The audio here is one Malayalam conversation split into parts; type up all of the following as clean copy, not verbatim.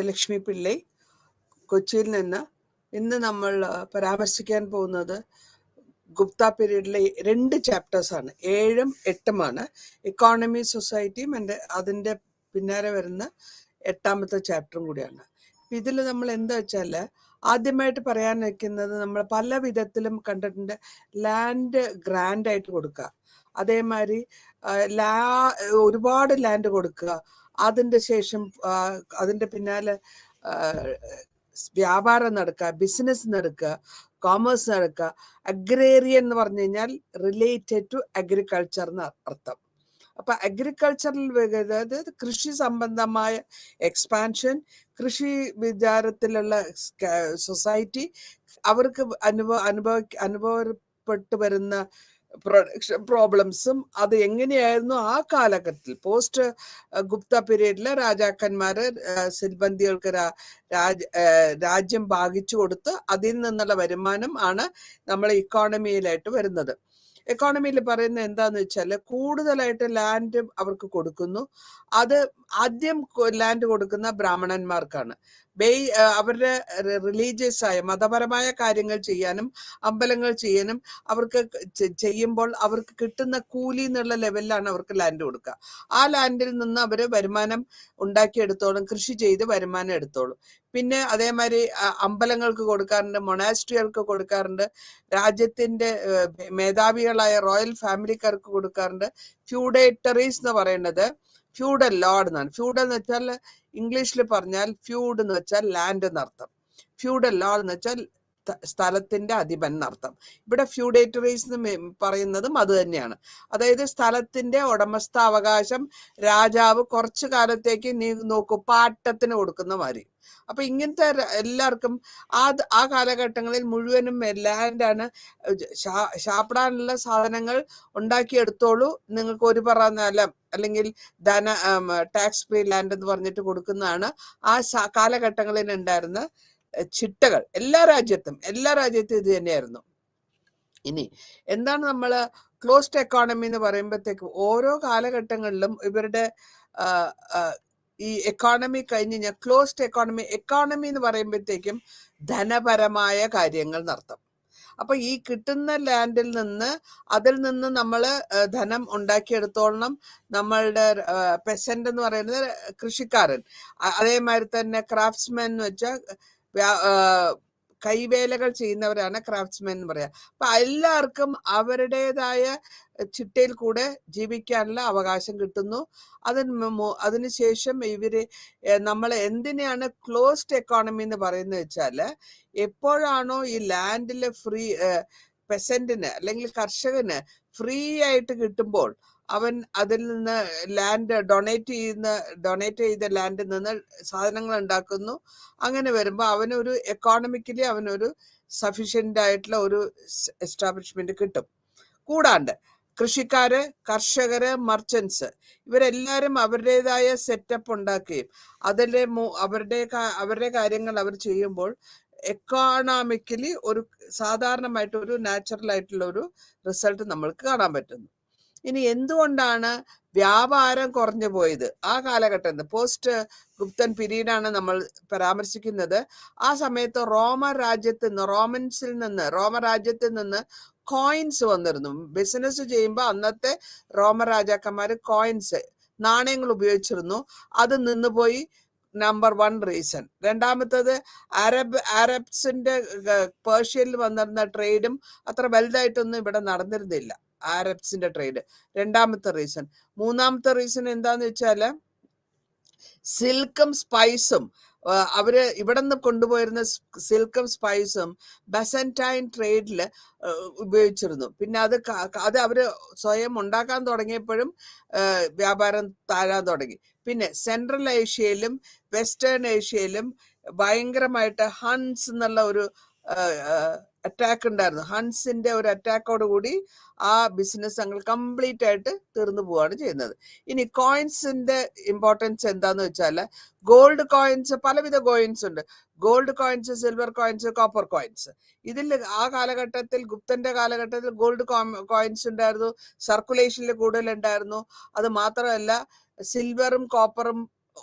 ലക്ഷ്മി പിള്ളൈ, കൊച്ചിയിൽ നിന്ന്. ഇന്ന് നമ്മൾ പരാമർശിക്കാൻ പോകുന്നത് ഗുപ്ത പീരീഡിലെ 2 ചാപ്റ്റേഴ്സാണ്, 7ഉം 8ഉമാണ്. ഇക്കോണമി, സൊസൈറ്റിയും അതിൻ്റെ പിന്നാലെ വരുന്ന 8ാമത്തെ ചാപ്റ്ററും കൂടിയാണ്. ഇതിൽ നമ്മൾ എന്താ വെച്ചാൽ, ആദ്യമായിട്ട് പറയാൻ വയ്ക്കുന്നത്, നമ്മൾ പല വിധത്തിലും കണ്ടിട്ടുണ്ട്. ലാൻഡ് ഗ്രാൻഡായിട്ട് കൊടുക്കുക, അതേമാതിരി ഒരുപാട് ലാൻഡ് കൊടുക്കുക, അതിൻ്റെ ശേഷം അതിൻ്റെ പിന്നാലെ വ്യാപാരം നടക്കുക, ബിസിനസ് നടക്കുക, കോമേഴ്സ് നടക്കുക. അഗ്രേറിയൻ എന്ന് പറഞ്ഞു കഴിഞ്ഞാൽ റിലേറ്റഡ് ടു അഗ്രികൾച്ചർ എന്ന് അർത്ഥം. അപ്പൊ അഗ്രികൾച്ചറൽ, അതായത് കൃഷി സംബന്ധമായ എക്സ്പാൻഷൻ, കൃഷി വിചാരത്തിലുള്ള സൊസൈറ്റി, അവർക്ക് അനുഭവപ്പെട്ടു വരുന്ന പ്രൊഡക്ഷൻ പ്രോബ്ലംസും അത് എങ്ങനെയായിരുന്നു ആ കാലഘട്ടത്തിൽ പോസ്റ്റ് ഗുപ്ത പീരീഡിലെ രാജാക്കന്മാര് സിൽബന്തികൾക്ക് രാജ്യം ഭാഗിച്ചു കൊടുത്ത് അതിൽ നിന്നുള്ള വരുമാനം ആണ് നമ്മൾ ഇക്കോണമിയിലായിട്ട് വരുന്നത്. എക്കോണമിയിൽ പറയുന്നത് എന്താന്ന് വെച്ചാൽ, കൂടുതലായിട്ട് ലാൻഡ് അവർക്ക് കൊടുക്കുന്നു. അത് ആദ്യം ലാൻഡ് കൊടുക്കുന്ന ബ്രാഹ്മണന്മാർക്കാണ്. അവരുടെ റിലീജിയസ് ആയ മതപരമായ കാര്യങ്ങൾ ചെയ്യാനും അമ്പലങ്ങൾ ചെയ്യാനും അവർക്ക് ചെയ്യുമ്പോൾ അവർക്ക് കിട്ടുന്ന കൂലി എന്നുള്ള ലെവലിലാണ് അവർക്ക് ലാൻഡ് കൊടുക്കുക. ആ ലാൻഡിൽ നിന്ന് അവർ വരുമാനം ഉണ്ടാക്കിയെടുത്തോളും, കൃഷി ചെയ്ത് വരുമാനം എടുത്തോളും. പിന്നെ അതേമാതിരി അമ്പലങ്ങൾക്ക് കൊടുക്കാറുണ്ട്, മൊണാസ്ട്രികൾക്ക് കൊടുക്കാറുണ്ട്, രാജ്യത്തിന്റെ മേധാവികളായ റോയൽ ഫാമിലിക്കാർക്ക് കൊടുക്കാറുണ്ട്. ഫ്യൂഡേറ്ററീസ് എന്ന് പറയുന്നത് ഫ്യൂഡൽ ലോർഡ് എന്നാണ്. ഫ്യൂഡൽ എന്ന് വെച്ചാൽ ഇംഗ്ലീഷിൽ പറഞ്ഞാൽ ഫ്യൂഡ് എന്ന് വെച്ചാൽ ലാൻഡ് എന്നർത്ഥം. ഫ്യൂഡൽ ലോർഡ് എന്ന് വെച്ചാൽ സ്ഥലത്തിന്റെ അധിപൻ എന്നർത്ഥം. ഇവിടെ ഫ്യൂഡേറ്ററീസ് എന്ന് പറയുന്നതും അത് തന്നെയാണ്. അതായത് സ്ഥലത്തിന്റെ ഉടമസ്ഥാവകാശം രാജാവ് കുറച്ചു കാലത്തേക്ക് നീ നോക്കൂ പാട്ടത്തിന് കൊടുക്കുന്ന മാതിരി. അപ്പൊ ഇങ്ങനത്തെ എല്ലാവർക്കും ആ കാലഘട്ടങ്ങളിൽ മുഴുവനും ലാൻഡാണ്. ശാപ്പിടാനുള്ള സാധനങ്ങൾ ഉണ്ടാക്കിയെടുത്തോളൂ, നിങ്ങൾക്ക് ഒരു പറ നിലം അല്ലെങ്കിൽ ടാക്സ് ഫ്രീ ലാൻഡ് എന്ന് പറഞ്ഞിട്ട് കൊടുക്കുന്നതാണ് ആ കാലഘട്ടങ്ങളിൽ ഉണ്ടായിരുന്ന ചിട്ടകൾ. എല്ലാ രാജ്യത്തും ഇത് തന്നെയായിരുന്നു. ഇനി എന്താണ് നമ്മൾ ക്ലോസ്ഡ് എക്കോണമി എന്ന് പറയുമ്പോഴത്തേക്കും, ഓരോ കാലഘട്ടങ്ങളിലും ഇവരുടെ ഈ എക്കോണമി കഴിഞ്ഞ് കഴിഞ്ഞാൽ ക്ലോസ്ഡ് എക്കോണമി എന്ന് പറയുമ്പോഴത്തേക്കും ധനപരമായ കാര്യങ്ങൾ നടത്തും. അപ്പൊ ഈ കിട്ടുന്ന ലാൻഡിൽ നിന്ന് അതിൽ നിന്ന് നമ്മൾ ധനം ഉണ്ടാക്കിയെടുത്തോളണം. നമ്മളുടെ പെസന്റ് എന്ന് പറയുന്നത് കൃഷിക്കാരൻ, അതേമാതിരി തന്നെ ക്രാഫ്റ്റ്സ്മാൻ എന്ന് വെച്ചാൽ കൈവേലകൾ ചെയ്യുന്നവരാണ് ക്രാഫ്റ്റ്സ്മാൻ എന്ന് പറയാം. അപ്പൊ എല്ലാവർക്കും അവരുടേതായ ചിട്ടയിൽ കൂടെ ജീവിക്കാനുള്ള അവകാശം കിട്ടുന്നു. അതിനുശേഷം നമ്മൾ എന്തിനാണ് ക്ലോസ്ഡ് എക്കോണമി എന്ന് പറയുന്നത് വെച്ചാല്, എപ്പോഴാണോ ഈ ലാൻഡില് ഫ്രീ പെസന്റിന് അല്ലെങ്കിൽ കർഷകന് ഫ്രീ ആയിട്ട് കിട്ടുമ്പോൾ അവൻ അതിൽ നിന്ന് ലാൻഡ് ഡൊണേറ്റ് ചെയ്ത ലാൻഡിൽ നിന്ന് സാധനങ്ങൾ ഉണ്ടാക്കുന്നു. അങ്ങനെ വരുമ്പോൾ അവനൊരു എക്കോണമിക്കലി അവനൊരു സഫീഷ്യന്റ് ആയിട്ടുള്ള ഒരു എസ്റ്റാബ്ലിഷ്മെന്റ് കിട്ടും. കൂടാണ്ട് കൃഷിക്കാര്, കർഷകര്, മർച്ചന്റ്സ് ഇവരെല്ലാരും അവരുടേതായ സെറ്റപ്പ് ഉണ്ടാക്കുകയും അവരുടെ കാര്യങ്ങൾ അവർ ചെയ്യുമ്പോൾ എക്കോണമിക്കലി ഒരു സാധാരണമായിട്ട് ഒരു നാച്ചുറൽ ആയിട്ടുള്ള ഒരു റിസൾട്ട് നമ്മൾക്ക് കാണാൻ പറ്റുന്നു. ഇനി എന്തുകൊണ്ടാണ് വ്യാപാരം കുറഞ്ഞു പോയത് ആ കാലഘട്ടത്തിൽ? പോസ്റ്റ് ഗുപ്തൻ പീരീഡാണ് നമ്മൾ പരാമർശിക്കുന്നത്. ആ സമയത്ത് റോമ രാജ്യത്തിൽ നിന്ന് കോയിൻസ് വന്നിരുന്നു. ബിസിനസ് ചെയ്യുമ്പോൾ അന്നത്തെ റോമ രാജാക്കന്മാര് കോയിൻസ്, നാണയങ്ങൾ ഉപയോഗിച്ചിരുന്നു. അത് നിന്നുപോയി. Number 1 reason. രണ്ടാമത്തത് അറബ്സിന്റെ പേർഷ്യയിൽ വന്നിരുന്ന ട്രേഡും അത്ര വലുതായിട്ടൊന്നും ഇവിടെ നടന്നിരുന്നില്ല, അറബ്സിന്റെ ട്രേഡ്. രണ്ടാമത്തെ റീസൺ. മൂന്നാമത്തെ റീസൺ എന്താന്ന് വെച്ചാല് സിൽക്കും സ്പൈസും അവര് ഇവിടെ നിന്ന് കൊണ്ടുപോയിരുന്ന സിൽക്കും സ്പൈസും ബസന്റൈൻ ട്രേഡില് ഉപയോഗിച്ചിരുന്നു. പിന്നെ അത് അവര് സ്വയം ഉണ്ടാക്കാൻ തുടങ്ങിയപ്പോഴും വ്യാപാരം താഴാൻ തുടങ്ങി. പിന്നെ സെൻട്രൽ ഏഷ്യയിലും വെസ്റ്റേൺ ഏഷ്യയിലും ഭയങ്കരമായിട്ട് ഹൺസ് എന്നുള്ള ഒരു അറ്റാക്ക് ഉണ്ടായിരുന്നു. ഹൺസിന്റെ ഒരു അറ്റാക്കോട് കൂടി ആ ബിസിനസ് ഞങ്ങൾ കംപ്ലീറ്റ് ആയിട്ട് തീർന്നു പോവുകയാണ് ചെയ്യുന്നത്. ഇനി കോയിൻസിന്റെ ഇമ്പോർട്ടൻസ് എന്താന്ന് വെച്ചാൽ, ഗോൾഡ് കോയിൻസ്, പലവിധ കോയിൻസ് ഉണ്ട്. Gold coins, silver coins, copper coins. ഇതിൽ ആ കാലഘട്ടത്തിൽ, ഗുപ്തന്റെ കാലഘട്ടത്തിൽ ഗോൾഡ് കോയിൻസ് ഉണ്ടായിരുന്നു, സർക്കുലേഷനിൽ കൂടുതൽ ഉണ്ടായിരുന്നു. അത് മാത്രമല്ല സിൽവറും കോപ്പറും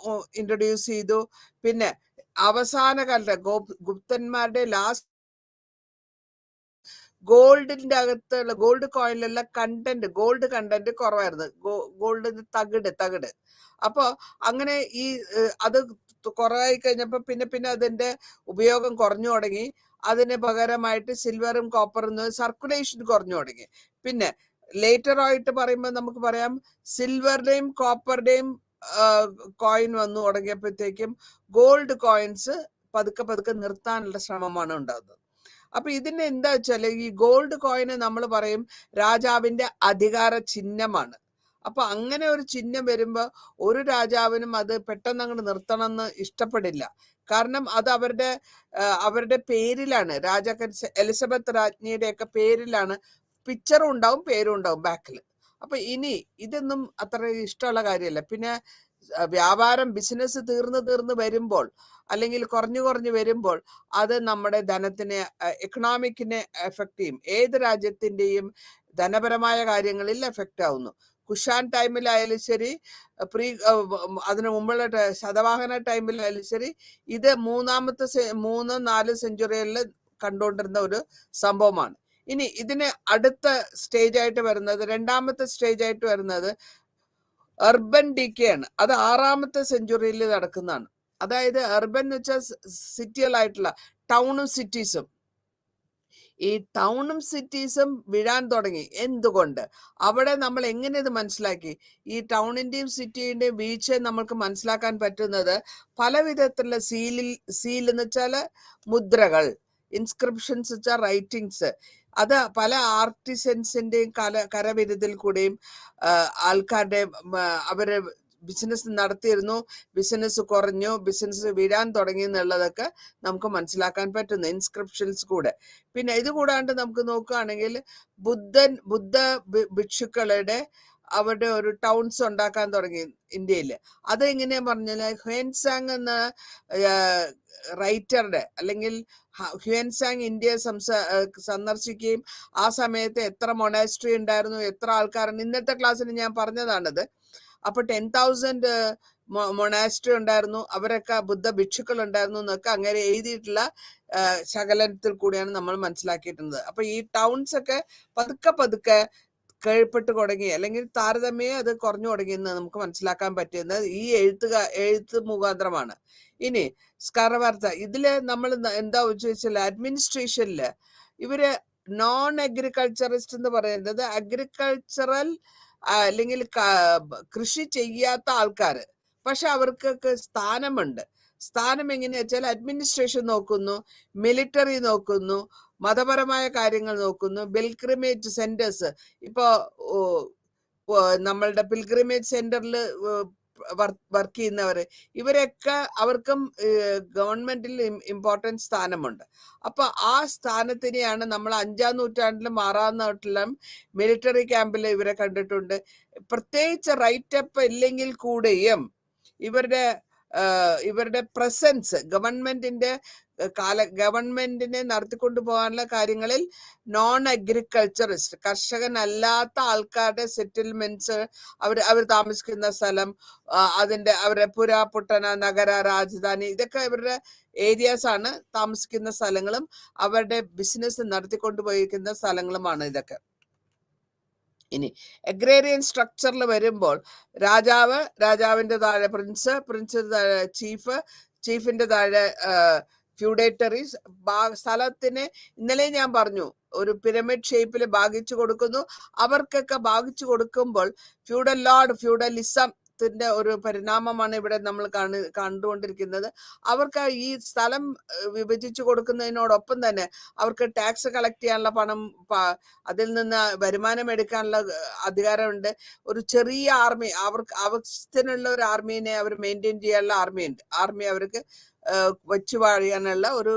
ഇൻട്രൊഡ്യൂസ് ചെയ്തു. പിന്നെ അവസാന കാലത്ത് ഗുപ്തന്മാരുടെ ലാസ്റ്റ് ഗോൾഡിന്റെ അകത്തുള്ള ഗോൾഡ് കോയിനിലുള്ള ഗോൾഡ് കണ്ടന്റ് കുറവായിരുന്നു. ഗോൾഡിന്റെ തകിട്. അപ്പൊ അങ്ങനെ ഈ അത് കുറവായി കഴിഞ്ഞപ്പോ പിന്നെ അതിന്റെ ഉപയോഗം കുറഞ്ഞു തുടങ്ങി. അതിന് പകരമായിട്ട് സിൽവറും കോപ്പറും സർക്കുലേഷൻ കുറഞ്ഞു തുടങ്ങി. പിന്നെ ലേറ്റർ ആയിട്ട് പറയുമ്പോൾ നമുക്ക് പറയാം സിൽവറിന്റെയും കോപ്പറിന്റെയും കോയിൻ വന്നു തുടങ്ങിയപ്പോഴത്തേക്കും ഗോൾഡ് കോയിൻസ് പതുക്കെ നിർത്താനുള്ള ശ്രമമാണ് ഉണ്ടാകുന്നത്. അപ്പൊ ഇതിന് എന്താ വെച്ചാല് ഈ ഗോൾഡ് കോയിന് നമ്മൾ പറയും രാജാവിന്റെ അധികാര ചിഹ്നമാണ്. അപ്പൊ അങ്ങനെ ഒരു ചിഹ്നം വരുമ്പോ ഒരു രാജാവിനും അത് പെട്ടെന്ന് അങ്ങോട്ട് നിർത്തണമെന്ന് ഇഷ്ടപ്പെടില്ല. കാരണം അത് അവരുടെ പേരിലാണ്. എലിസബത്ത് രാജ്ഞിയുടെ ഒക്കെ പേരിലാണ്. പിക്ചറും ഉണ്ടാവും, പേരും ഉണ്ടാവും ബാക്കിൽ. അപ്പൊ ഇനി ഇതൊന്നും അത്ര ഇഷ്ടമുള്ള കാര്യമല്ല. പിന്നെ വ്യാപാരം ബിസിനസ് തീർന്ന് വരുമ്പോൾ അല്ലെങ്കിൽ കുറഞ്ഞു വരുമ്പോൾ അത് നമ്മുടെ ധനത്തിനെ എക്കണോമിക്കിനെ എഫക്ട് ചെയ്യും. ഏത് രാജ്യത്തിന്റെയും ധനപരമായ കാര്യങ്ങളിൽ എഫക്ട് ആവുന്നു. കുഷാൻ ടൈമിലായാലും ശരി, അതിനു മുമ്പുള്ള ശതവാഹന ടൈമിലായാലും ശരി, ഇത് 3-4 സെഞ്ചുറികളിൽ കണ്ടുകൊണ്ടിരുന്ന ഒരു സംഭവമാണ്. ഇനി ഇതിന് അടുത്ത സ്റ്റേജ് ആയിട്ട് വരുന്നത്, രണ്ടാമത്തെ സ്റ്റേജ് ആയിട്ട് വരുന്നത് അർബൻ ഡിക്കേ ആണ്. അത് 6ാമത്തെ സെഞ്ചുറിയിൽ നടക്കുന്നതാണ്. അതായത് അർബൻ എന്ന് വെച്ചാൽ സിറ്റികളായിട്ടുള്ള ടൗണും സിറ്റീസും. ഈ ടൗണും സിറ്റീസും വീഴാൻ തുടങ്ങി. എന്തുകൊണ്ട്? അവിടെ നമ്മൾ എങ്ങനെ ഇത് മനസ്സിലാക്കി? ഈ ടൗണിന്റെയും സിറ്റിയുടെയും വീഴ്ച നമ്മൾക്ക് മനസ്സിലാക്കാൻ പറ്റുന്നത് പല വിധത്തിലുള്ള സീൽ എന്ന് വെച്ചാല് മുദ്രകൾ, ഇൻസ്ക്രിപ്ഷൻസ് വെച്ചാൽ റൈറ്റിങ്സ്, അത് പല ആർട്ടിസൻസിന്റെയും കരവിരുതിൽ കൂടെയും ആൾക്കാരുടെ അവര് ബിസിനസ് നടത്തിയിരുന്നു, ബിസിനസ് കുറഞ്ഞു, ബിസിനസ് വീഴാൻ തുടങ്ങി എന്നുള്ളതൊക്കെ നമുക്ക് മനസ്സിലാക്കാൻ പറ്റുന്നു ഇൻസ്ക്രിപ്ഷൻസ് കൂടെ. പിന്നെ ഇത് കൂടാണ്ട് നമുക്ക് നോക്കുകയാണെങ്കിൽ ബുദ്ധ ഭിക്ഷുക്കളുടെ അവരുടെ ഒരു ടൗൺസ് ഉണ്ടാക്കാൻ തുടങ്ങി ഇന്ത്യയിൽ. അത് എങ്ങനെയാ പറഞ്ഞാൽ ഹ്യൂൻസാങ് എന്ന റൈറ്ററുടെ അല്ലെങ്കിൽ ഹ്യൂൻസാങ് ഇന്ത്യ സന്ദർശിക്കുകയും ആ സമയത്ത് എത്ര മൊണാസ്ട്രി ഉണ്ടായിരുന്നു, എത്ര ആൾക്കാരാണ്, ഇന്നത്തെ ക്ലാസ്സിൽ ഞാൻ പറഞ്ഞതാണത്. അപ്പൊ 10,000 മൊണാസ്ട്രി ഉണ്ടായിരുന്നു, അവരൊക്കെ ബുദ്ധ ഭിക്ഷുക്കൾ ഉണ്ടായിരുന്നു എന്നൊക്കെ അങ്ങനെ എഴുതിയിട്ടുള്ള ശകലനത്തിൽ കൂടിയാണ് നമ്മൾ മനസ്സിലാക്കിയിട്ടുള്ളത്. അപ്പൊ ഈ ടൗൺസ് ഒക്കെ പതുക്കെ കീഴ്പ്പെട്ട് തുടങ്ങി, അല്ലെങ്കിൽ താരതമ്യം അത് കുറഞ്ഞു തുടങ്ങിയെന്ന് നമുക്ക് മനസ്സിലാക്കാൻ പറ്റുന്നത് ഈ എഴുത്ത് മുഖാന്തരമാണ്. ഇനി സ്കർവാർത്ത, ഇതില് നമ്മൾ എന്താ ചോദിച്ചാൽ അഡ്മിനിസ്ട്രേഷനില് ഇവര് നോൺ അഗ്രികൾച്ചറിസ്റ്റ് എന്ന് പറയുന്നത് അഗ്രികൾച്ചറൽ അല്ലെങ്കിൽ കൃഷി ചെയ്യാത്ത ആൾക്കാര്, പക്ഷെ അവർക്കൊക്കെ സ്ഥാനമുണ്ട്. സ്ഥാനം എങ്ങനെയാ വെച്ചാൽ അഡ്മിനിസ്ട്രേഷൻ നോക്കുന്നു, മിലിറ്ററി നോക്കുന്നു, മതപരമായ കാര്യങ്ങൾ നോക്കുന്നു, പിൽഗ്രിമേജ് സെന്റേഴ്സ്. ഇപ്പോ നമ്മളുടെ പിൽഗ്രിമേജ് സെന്ററിൽ വർക്ക് ചെയ്യുന്നവര്, ഇവരൊക്കെ അവർക്കും ഗവൺമെന്റിൽ ഇമ്പോർട്ടൻറ്റ് സ്ഥാനമുണ്ട്. അപ്പൊ ആ സ്ഥാനത്തിനെയാണ് നമ്മൾ 5ാം നൂറ്റാണ്ടിലും 6ാം നൂറ്റാണ്ടിലും മിലിറ്ററി ക്യാമ്പിൽ ഇവരെ കണ്ടിട്ടുണ്ട്. പ്രത്യേകിച്ച് റൈറ്റപ്പ് ഇല്ലെങ്കിൽ കൂടെയും ഇവരുടെ പ്രസൻസ് ഗവൺമെന്റിനെ നടത്തിക്കൊണ്ടു പോകാനുള്ള കാര്യങ്ങളിൽ നോൺ അഗ്രികൾച്ചറിസ്റ്റ്, കർഷകനല്ലാത്ത ആൾക്കാരുടെ സെറ്റിൽമെന്റ്സ്, അവർ താമസിക്കുന്ന സ്ഥലം, അവരുടെ പുരാപുട്ടന നഗര രാജധാനി, ഇതൊക്കെ ഇവരുടെ ഏരിയാസ് ആണ്. താമസിക്കുന്ന സ്ഥലങ്ങളും അവരുടെ ബിസിനസ് നടത്തിക്കൊണ്ടുപോയിരിക്കുന്ന സ്ഥലങ്ങളുമാണ് ഇതൊക്കെ. ഇനി അഗ്രേറിയൻ സ്ട്രക്ചറിൽ വരുമ്പോൾ രാജാവിന്റെ താഴെ പ്രിൻസ് താഴെ ചീഫിന്റെ താഴെ ഫ്യൂഡേറ്ററീസ്, സ്ഥലത്തിന് ഇന്നലെ ഞാൻ പറഞ്ഞു ഒരു പിരമിഡ് ഷേപ്പിൽ ഭാഗിച്ചു കൊടുക്കുന്നു. അവർക്കൊക്കെ ഭാഗിച്ചു കൊടുക്കുമ്പോൾ ഫ്യൂഡലിസത്തിന്റെ ഒരു പരിണാമമാണ് ഇവിടെ നമ്മൾ കണ്ടുകൊണ്ടിരിക്കുന്നത്. അവർക്ക് ഈ സ്ഥലം വിഭജിച്ചു കൊടുക്കുന്നതിനോടൊപ്പം തന്നെ അവർക്ക് ടാക്സ് കളക്ട് ചെയ്യാനുള്ള പണം, അതിൽ നിന്ന് വരുമാനം എടുക്കാനുള്ള അധികാരമുണ്ട്. ഒരു ചെറിയ ആർമി, ആവശ്യത്തിനുള്ള ഒരു ആർമീനെ അവർ മെയിൻറ്റെയിൻ ചെയ്യാനുള്ള ആർമി അവർക്ക് വെച്ചു വാഴാനുള്ള ഒരു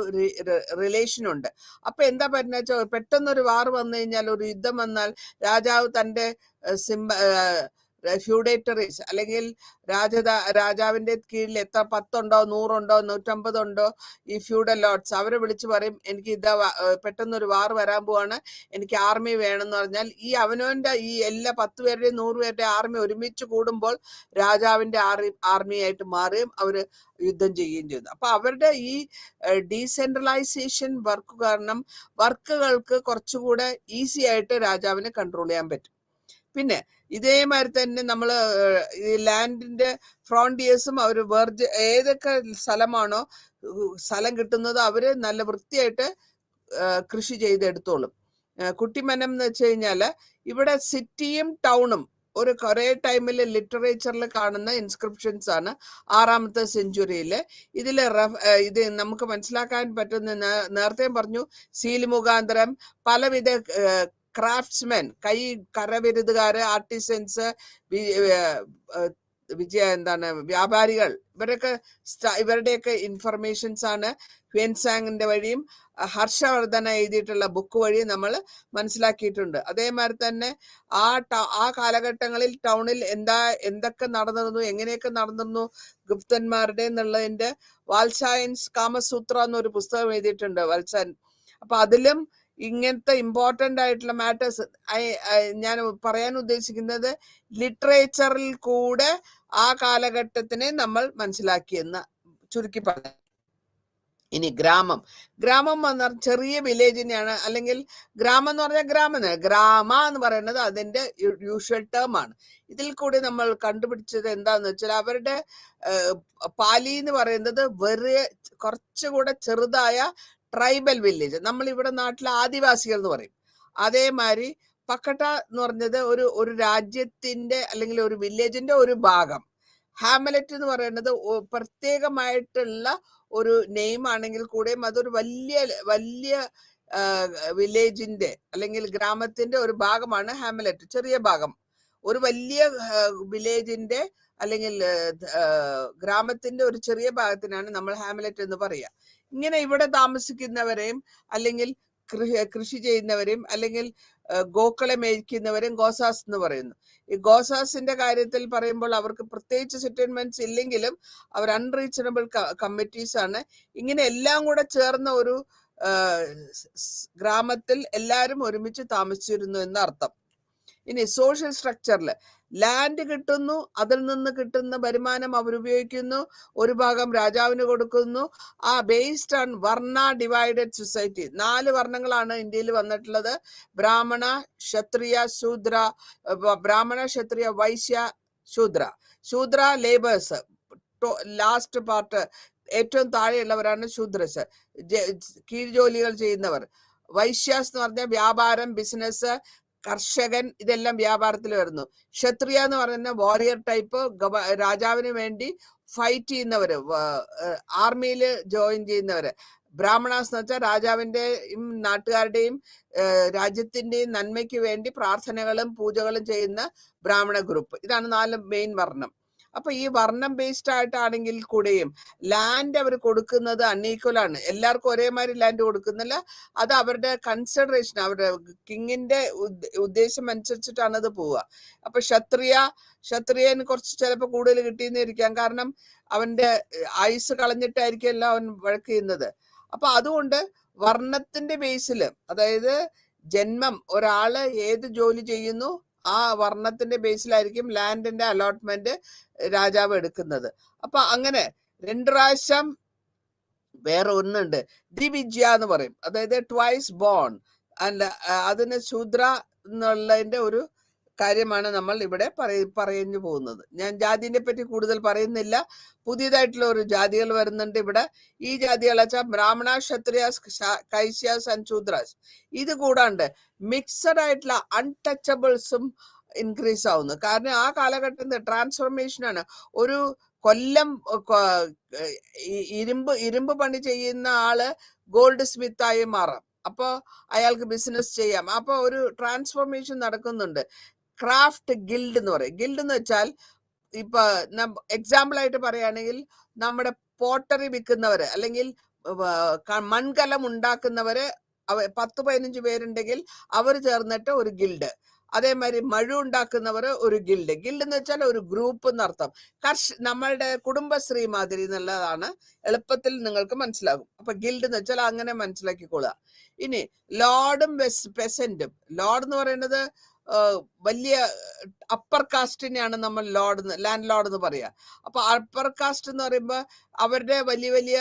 റിലേഷൻ ഉണ്ട്. അപ്പൊ എന്താ പറഞ്ഞാൽ പെട്ടെന്നൊരു വാർ വന്നു കഴിഞ്ഞാൽ, ഒരു യുദ്ധം വന്നാൽ രാജാവ് തന്റെ ഫ്യൂഡേറ്ററീസ് അല്ലെങ്കിൽ രാജാവിന്റെ കീഴിൽ എത്ര 10 ഉണ്ടോ 100 ഉണ്ടോ 150 ഉണ്ടോ ഈ ഫ്യൂഡൽ ലോർഡ്സ്, അവരെ വിളിച്ചു പറയും എനിക്ക് ഇതാ പെട്ടെന്നൊരു വാർ വരാൻ പോവാണ്, എനിക്ക് ആർമി വേണമെന്ന് പറഞ്ഞാൽ ഈ അവനവന്റെ ഈ എല്ലാ 10 പേരുടെയും 100 പേരുടെ ആർമി ഒരുമിച്ച് കൂടുമ്പോൾ രാജാവിന്റെ ആർമിയായിട്ട് മാറുകയും അവര് യുദ്ധം ചെയ്യുകയും ചെയ്തു. അപ്പൊ അവരുടെ ഈ ഡീസെൻട്രലൈസേഷൻ വർക്ക് കാരണം വർക്കുകൾക്ക് കുറച്ചുകൂടെ ഈസി ആയിട്ട് രാജാവിനെ കൺട്രോൾ ചെയ്യാൻ പറ്റും. പിന്നെ ഇതേമാതിരി തന്നെ നമ്മള് ഈ ലാൻഡിന്റെ ഫ്രോണ്ടിയേഴ്സും അവര് ഏതൊക്കെ സ്ഥലമാണോ സ്ഥലം കിട്ടുന്നത് അവര് നല്ല വൃത്തിയായിട്ട് കൃഷി ചെയ്തെടുത്തോളും. കുട്ടിമനം എന്ന് വെച്ച് കഴിഞ്ഞാല് ഇവിടെ സിറ്റിയും ടൗണും ഒരു കുറെ ടൈമിൽ ലിറ്ററേച്ചറിൽ കാണുന്ന ഇൻസ്ക്രിപ്ഷൻസ് ആണ് 6ാമത്തെ സെഞ്ചുറിയില്. ഇത് നമുക്ക് മനസ്സിലാക്കാൻ പറ്റുന്ന, നേരത്തെ പറഞ്ഞു സീൽ മുഖാന്തരം പലവിധ ക്രാഫ്റ്റ്സ്മെൻ, കരവിരുതുകാര്, ആർട്ടിസൻസ്, വ്യാപാരികൾ, ഇവരുടെയൊക്കെ ഇൻഫർമേഷൻസ് ആണ് ഹ്വെൻസാങ്ങിന്റെ വഴിയും ഹർഷവർദ്ധന എഴുതിയിട്ടുള്ള ബുക്ക് വഴി നമ്മൾ മനസ്സിലാക്കിയിട്ടുണ്ട്. അതേമാതിരി തന്നെ ആ കാലഘട്ടങ്ങളിൽ ടൗണിൽ എന്തൊക്കെ നടന്നിരുന്നു, എങ്ങനെയൊക്കെ നടന്നിരുന്നു ഗുപ്തന്മാരുടെ എന്നുള്ളതിന്റെ വാൽസായൻസ് കാമസൂത്ര എന്നൊരു പുസ്തകം എഴുതിയിട്ടുണ്ട് വത്സൻ. അപ്പൊ അതിലും ഇങ്ങനത്തെ ഇമ്പോർട്ടന്റ് ആയിട്ടുള്ള മാറ്റേഴ്സ് ഞാൻ പറയാൻ ഉദ്ദേശിക്കുന്നത് ലിറ്ററേച്ചറിൽ കൂടെ ആ കാലഘട്ടത്തിനെ നമ്മൾ മനസ്സിലാക്കിയെന്ന് ചുരുക്കി പറഞ്ഞു. ഇനി ഗ്രാമം എന്ന് പറഞ്ഞാൽ ചെറിയ വില്ലേജിനെയാണ്, അല്ലെങ്കിൽ ഗ്രാമം എന്ന് പറഞ്ഞാൽ ഗ്രാമ എന്ന് പറയുന്നത് അതിന്റെ യൂഷ്വൽ ടേം ആണ്. ഇതിൽ കൂടി നമ്മൾ കണ്ടുപിടിച്ചത് എന്താന്ന് വെച്ചാൽ അവരുടെ പാലി എന്ന് പറയുന്നത് കുറച്ചുകൂടെ ചെറുതായ ട്രൈബൽ വില്ലേജ്, നമ്മൾ ഇവിടെ നാട്ടിലെ ആദിവാസികൾ എന്ന് പറയും. അതേമാതിരി പക്കട്ട എന്ന് പറഞ്ഞത് ഒരു രാജ്യത്തിന്റെ അല്ലെങ്കിൽ ഒരു വില്ലേജിന്റെ ഒരു ഭാഗം. ഹാമലറ്റ് എന്ന് പറയുന്നത് പ്രത്യേകമായിട്ടുള്ള ഒരു നെയിം ആണെങ്കിൽ കൂടെയും അതൊരു വലിയ വില്ലേജിന്റെ അല്ലെങ്കിൽ ഗ്രാമത്തിന്റെ ഒരു ഭാഗമാണ് ഹാമലറ്റ്. ചെറിയ ഭാഗം ഒരു വലിയ വില്ലേജിന്റെ അല്ലെങ്കിൽ ഗ്രാമത്തിന്റെ ഒരു ചെറിയ ഭാഗത്തിനാണ് നമ്മൾ ഹാമലറ്റ് എന്ന് പറയുക. ഇങ്ങനെ ഇവിടെ താമസിക്കുന്നവരെയും അല്ലെങ്കിൽ കൃഷി ചെയ്യുന്നവരെയും അല്ലെങ്കിൽ ഗോക്കളെ മേയ്ക്കുന്നവരെയും ഗോസാസ് എന്ന് പറയുന്നു. ഈ ഗോസാസിന്റെ കാര്യത്തിൽ പറയുമ്പോൾ അവർക്ക് പ്രത്യേകിച്ച് സെറ്റിൽമെന്റ്സ് ഇല്ലെങ്കിലും അവർ അൺറീച്ചണബിൾ കമ്മിറ്റീസ് ആണ്. ഇങ്ങനെ എല്ലാം കൂടെ ചേർന്ന ഒരു ഗ്രാമത്തിൽ എല്ലാവരും ഒരുമിച്ച് താമസിച്ചിരുന്നു എന്നർത്ഥം. ഇനി സോഷ്യൽ സ്ട്രക്ചറിൽ ലാൻഡ് കിട്ടുന്നു, അതിൽ നിന്ന് കിട്ടുന്ന വരുമാനം അവർ ഉപയോഗിക്കുന്നു, ഒരു ഭാഗം രാജാവിന് കൊടുക്കുന്നു. Based on varna divided society. 4 വർണ്ണങ്ങളാണ് ഇന്ത്യയിൽ വന്നിട്ടുള്ളത്: ബ്രാഹ്മണ, ക്ഷത്രിയ, ശൂദ്ര. ബ്രാഹ്മണ, ക്ഷത്രിയ, വൈശ്യ, ശൂദ്ര. ശൂദ്ര ലേബേഴ്സ്, ലാസ്റ്റ് പാർട്ട്, ഏറ്റവും താഴെയുള്ളവരാണ് ശൂദ്രസ്, കീഴ്ജോലികൾ ചെയ്യുന്നവർ. വൈശ്യാസ് എന്ന് പറഞ്ഞാൽ വ്യാപാരം, ബിസിനസ്, കർഷകൻ, ഇതെല്ലാം വ്യാപാരത്തിൽ വരുന്നു. ക്ഷത്രിയ എന്ന് പറയുന്ന വാരിയർ ടൈപ്പ്, രാജാവിന് വേണ്ടി ഫൈറ്റ് ചെയ്യുന്നവര്, ആർമിയിൽ ജോയിൻ ചെയ്യുന്നവര്. ബ്രാഹ്മണാസ് എന്ന് വെച്ചാൽ രാജാവിന്റെയും നാട്ടുകാരുടെയും രാജ്യത്തിന്റെയും നന്മയ്ക്ക് വേണ്ടി പ്രാർത്ഥനകളും പൂജകളും ചെയ്യുന്ന ബ്രാഹ്മണ ഗ്രൂപ്പ്. ഇതാണ് 4 മെയിൻ വർണ്ണം. അപ്പൊ ഈ വർണ്ണം ബേസ്ഡ് ആയിട്ടാണെങ്കിൽ കൂടെയും ലാൻഡ് അവർ കൊടുക്കുന്നത് അൺഈക്വൽ ആണ്. എല്ലാവർക്കും ഒരേമാതിരി ലാൻഡ് കൊടുക്കുന്നില്ല. അത് അവരുടെ കൺസിഡറേഷൻ, അവരുടെ കിങ്ങിന്റെ ഉദ്ദേശം അനുസരിച്ചിട്ടാണ് അത് പോവുക. അപ്പൊ ക്ഷത്രിയന് കുറച്ച് ചിലപ്പോൾ കൂടുതൽ കിട്ടിയെന്നിരിക്കാം, കാരണം അവന്റെ ആയുസ് കളഞ്ഞിട്ടായിരിക്കുമല്ലോ അവൻ വഴക്ക് ചെയ്യുന്നത്. അപ്പൊ അതുകൊണ്ട് വർണ്ണത്തിന്റെ ബേസിൽ, അതായത് ജന്മം, ഒരാള് ഏത് ജോലി ചെയ്യുന്നു ആ വർണ്ണത്തിന്റെ ബേസിലായിരിക്കും ലാൻഡിന്റെ അലോട്ട്മെന്റ് രാജാവ് എടുക്കുന്നത്. അപ്പൊ അങ്ങനെ 2 പ്രാവശ്യം. വേറെ ഒന്നുണ്ട്, ദ്വിവിജ്യ എന്ന് പറയും, അതായത് ട്വൈസ് ബോൺ. അതിന് ശൂദ്ര എന്നുള്ളതിന്റെ ഒരു കാര്യമാണ് നമ്മൾ ഇവിടെ പറഞ്ഞു പോകുന്നത്. ഞാൻ ജാതിനെ പറ്റി കൂടുതൽ പറയുന്നില്ല. പുതിയതായിട്ടുള്ള ഒരു ജാതികൾ വരുന്നുണ്ട് ഇവിടെ. ഈ ജാതികൾ വെച്ചാൽ ബ്രാഹ്മണ, ക്ഷത്രിയാസ്, കൈശ്യാസ് ആൻഡ് ശൂദ്രാസ്. ഇത് കൂടാണ്ട് മിക്സഡ് ആയിട്ടുള്ള അൺടച്ചബിൾസും ഇൻക്രീസ് ആവുന്നു. കാരണം ആ കാലഘട്ടത്തിൽ ട്രാൻസ്ഫോർമേഷൻ ആണ്. ഒരു കൊല്ലം ഇരുമ്പ് പണി ചെയ്യുന്ന ആള് ഗോൾഡ് സ്മിത്ത് ആയി മാറാം. അപ്പൊ അയാൾക്ക് ബിസിനസ് ചെയ്യാം. അപ്പൊ ഒരു ട്രാൻസ്ഫോർമേഷൻ നടക്കുന്നുണ്ട്. ക്രാഫ്റ്റ് ഗിൽഡ് എന്ന് പറയും. ഗിൽഡ് എന്ന് വെച്ചാൽ ഇപ്പൊ എക്സാമ്പിൾ ആയിട്ട് പറയുകയാണെങ്കിൽ നമ്മുടെ പോട്ടറി വിൽക്കുന്നവര് അല്ലെങ്കിൽ മൺകലം ഉണ്ടാക്കുന്നവര് 10-15 പേരുണ്ടെങ്കിൽ അവർ ചേർന്നിട്ട് ഒരു ഗിൽഡ്. അതേമാതിരി മഴ ഉണ്ടാക്കുന്നവർ ഒരു ഗിൽഡ്. ഗിൽഡ് എന്ന് വെച്ചാൽ ഒരു ഗ്രൂപ്പ് എന്നർത്ഥം. നമ്മളുടെ കുടുംബശ്രീ മാതിരി എന്നുള്ളതാണ്, എളുപ്പത്തിൽ നിങ്ങൾക്ക് മനസ്സിലാകും. അപ്പൊ ഗിൽഡ് എന്ന് വെച്ചാൽ അങ്ങനെ മനസ്സിലാക്കിക്കൊള്ളുക. ഇനി ലോർഡും പെസന്റും. ലോർഡ് എന്ന് പറയുന്നത് വലിയ അപ്പർ കാസ്റ്റിനെയാണ് നമ്മൾ ലാൻഡ് ലോർഡ് എന്ന് പറയാ. അപ്പൊ അപ്പർ കാസ്റ്റ് എന്ന് പറയുമ്പോൾ അവരുടെ വലിയ വലിയ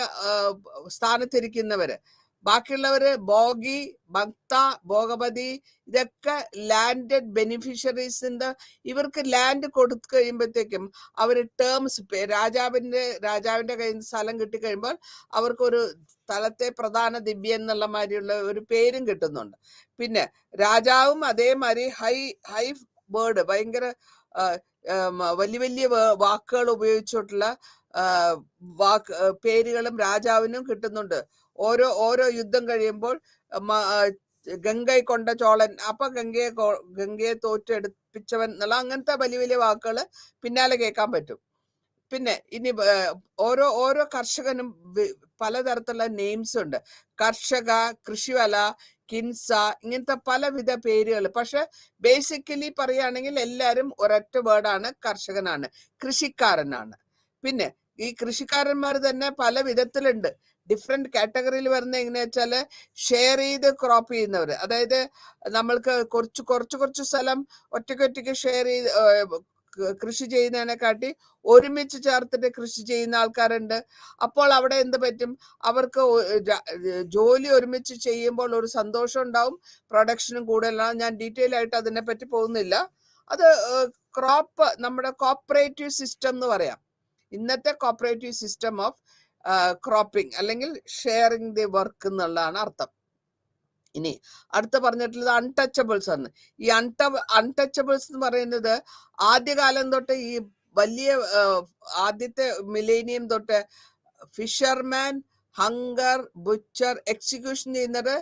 സ്ഥാനത്തിരിക്കുന്നവര്. ബാക്കിയുള്ളവര് ഭോഗി, ഭക്ത, ഭോഗപതി, ഇതൊക്കെ ലാൻഡഡ് ബെനിഫിഷ്യറീസിന്റെ. ഇവർക്ക് ലാൻഡ് കൊടുത്തു കഴിയുമ്പോഴത്തേക്കും അവര് ടേംസ്, രാജാവിന്റെ കയ്യിൽ നിന്ന് സ്ഥലം കിട്ടിക്കഴിയുമ്പോൾ അവർക്ക് ഒരു സ്ഥലത്തെ പ്രധാന ദിവ്യ എന്നുള്ള മാതിരിയുള്ള ഒരു പേരും കിട്ടുന്നുണ്ട്. പിന്നെ രാജാവും അതേമാതിരി ഹൈ വേർഡ്, ഭയങ്കര വലിയ വലിയ വാക്കുകൾ ഉപയോഗിച്ചിട്ടുള്ള പേരുകളും രാജാവിനും കിട്ടുന്നുണ്ട്. ഓരോ യുദ്ധം കഴിയുമ്പോൾ ഗംഗയെ കൊണ്ട ചോളൻ, അപ്പൊ ഗംഗയെ തോറ്റെടുപ്പിച്ചവൻ എന്നുള്ള അങ്ങനത്തെ വലിയ വലിയ വാക്കുകൾ പിന്നാലെ കേൾക്കാൻ പറ്റും. പിന്നെ ഇനി ഓരോ കർഷകനും പലതരത്തിലുള്ള നെയിംസ് ഉണ്ട്. കർഷക, കൃഷിവല, കിൻസ, ഇങ്ങനത്തെ പലവിധ പേരുകൾ. പക്ഷെ ബേസിക്കലി പറയുകയാണെങ്കിൽ എല്ലാരും ഒരൊറ്റ വേർഡാണ്, കർഷകനാണ്, കൃഷിക്കാരനാണ്. പിന്നെ ഈ കൃഷിക്കാരന്മാർ തന്നെ പല വിധത്തിലുണ്ട്. ഡിഫറെന്റ് കാറ്റഗറിയിൽ വരുന്ന എങ്ങനെയാ വെച്ചാല് ഷെയർ ചെയ്ത് ക്രോപ്പ് ചെയ്യുന്നവര്. അതായത് നമ്മൾക്ക് കുറച്ച് സ്ഥലം ഒറ്റയ്ക്ക് ഷെയർ ചെയ്ത് കൃഷി ചെയ്യുന്നതിനെക്കാട്ടി ഒരുമിച്ച് ചേർത്തിട്ട് കൃഷി ചെയ്യുന്ന ആൾക്കാരുണ്ട്. അപ്പോൾ അവിടെ എന്ത് പറ്റും, അവർക്ക് ജോലി ഒരുമിച്ച് ചെയ്യുമ്പോൾ ഒരു സന്തോഷം ഉണ്ടാവും, പ്രൊഡക്ഷനും കൂടുതലാണ്. ഞാൻ ഡീറ്റെയിൽ ആയിട്ട് അതിനെപ്പറ്റി പോകുന്നില്ല. അത് നമ്മുടെ കോപ്പറേറ്റീവ് സിസ്റ്റം എന്ന് പറയാം. ഇന്നത്തെ കോപ്പറേറ്റീവ് സിസ്റ്റം ഓഫ് ക്രോപ്പിംഗ് അല്ലെങ്കിൽ ഷെയറിംഗ് ദി വർക്ക് എന്നുള്ളതാണ് അർത്ഥം. ഇനി അടുത്ത പറഞ്ഞിട്ടുള്ളത് അൺടച്ചബിൾസ് ആണ്. ഈ അൺടച്ചബിൾസ് എന്ന് പറയുന്നത് ആദ്യകാലം തൊട്ട്, ഈ വലിയ ആദ്യത്തെ മിലേനിയം തൊട്ട് ഫിഷർമാൻ, ഹങ്കർ, ബുച്ചർ, എക്സിക്യൂഷൻ ചെയ്യുന്നത്,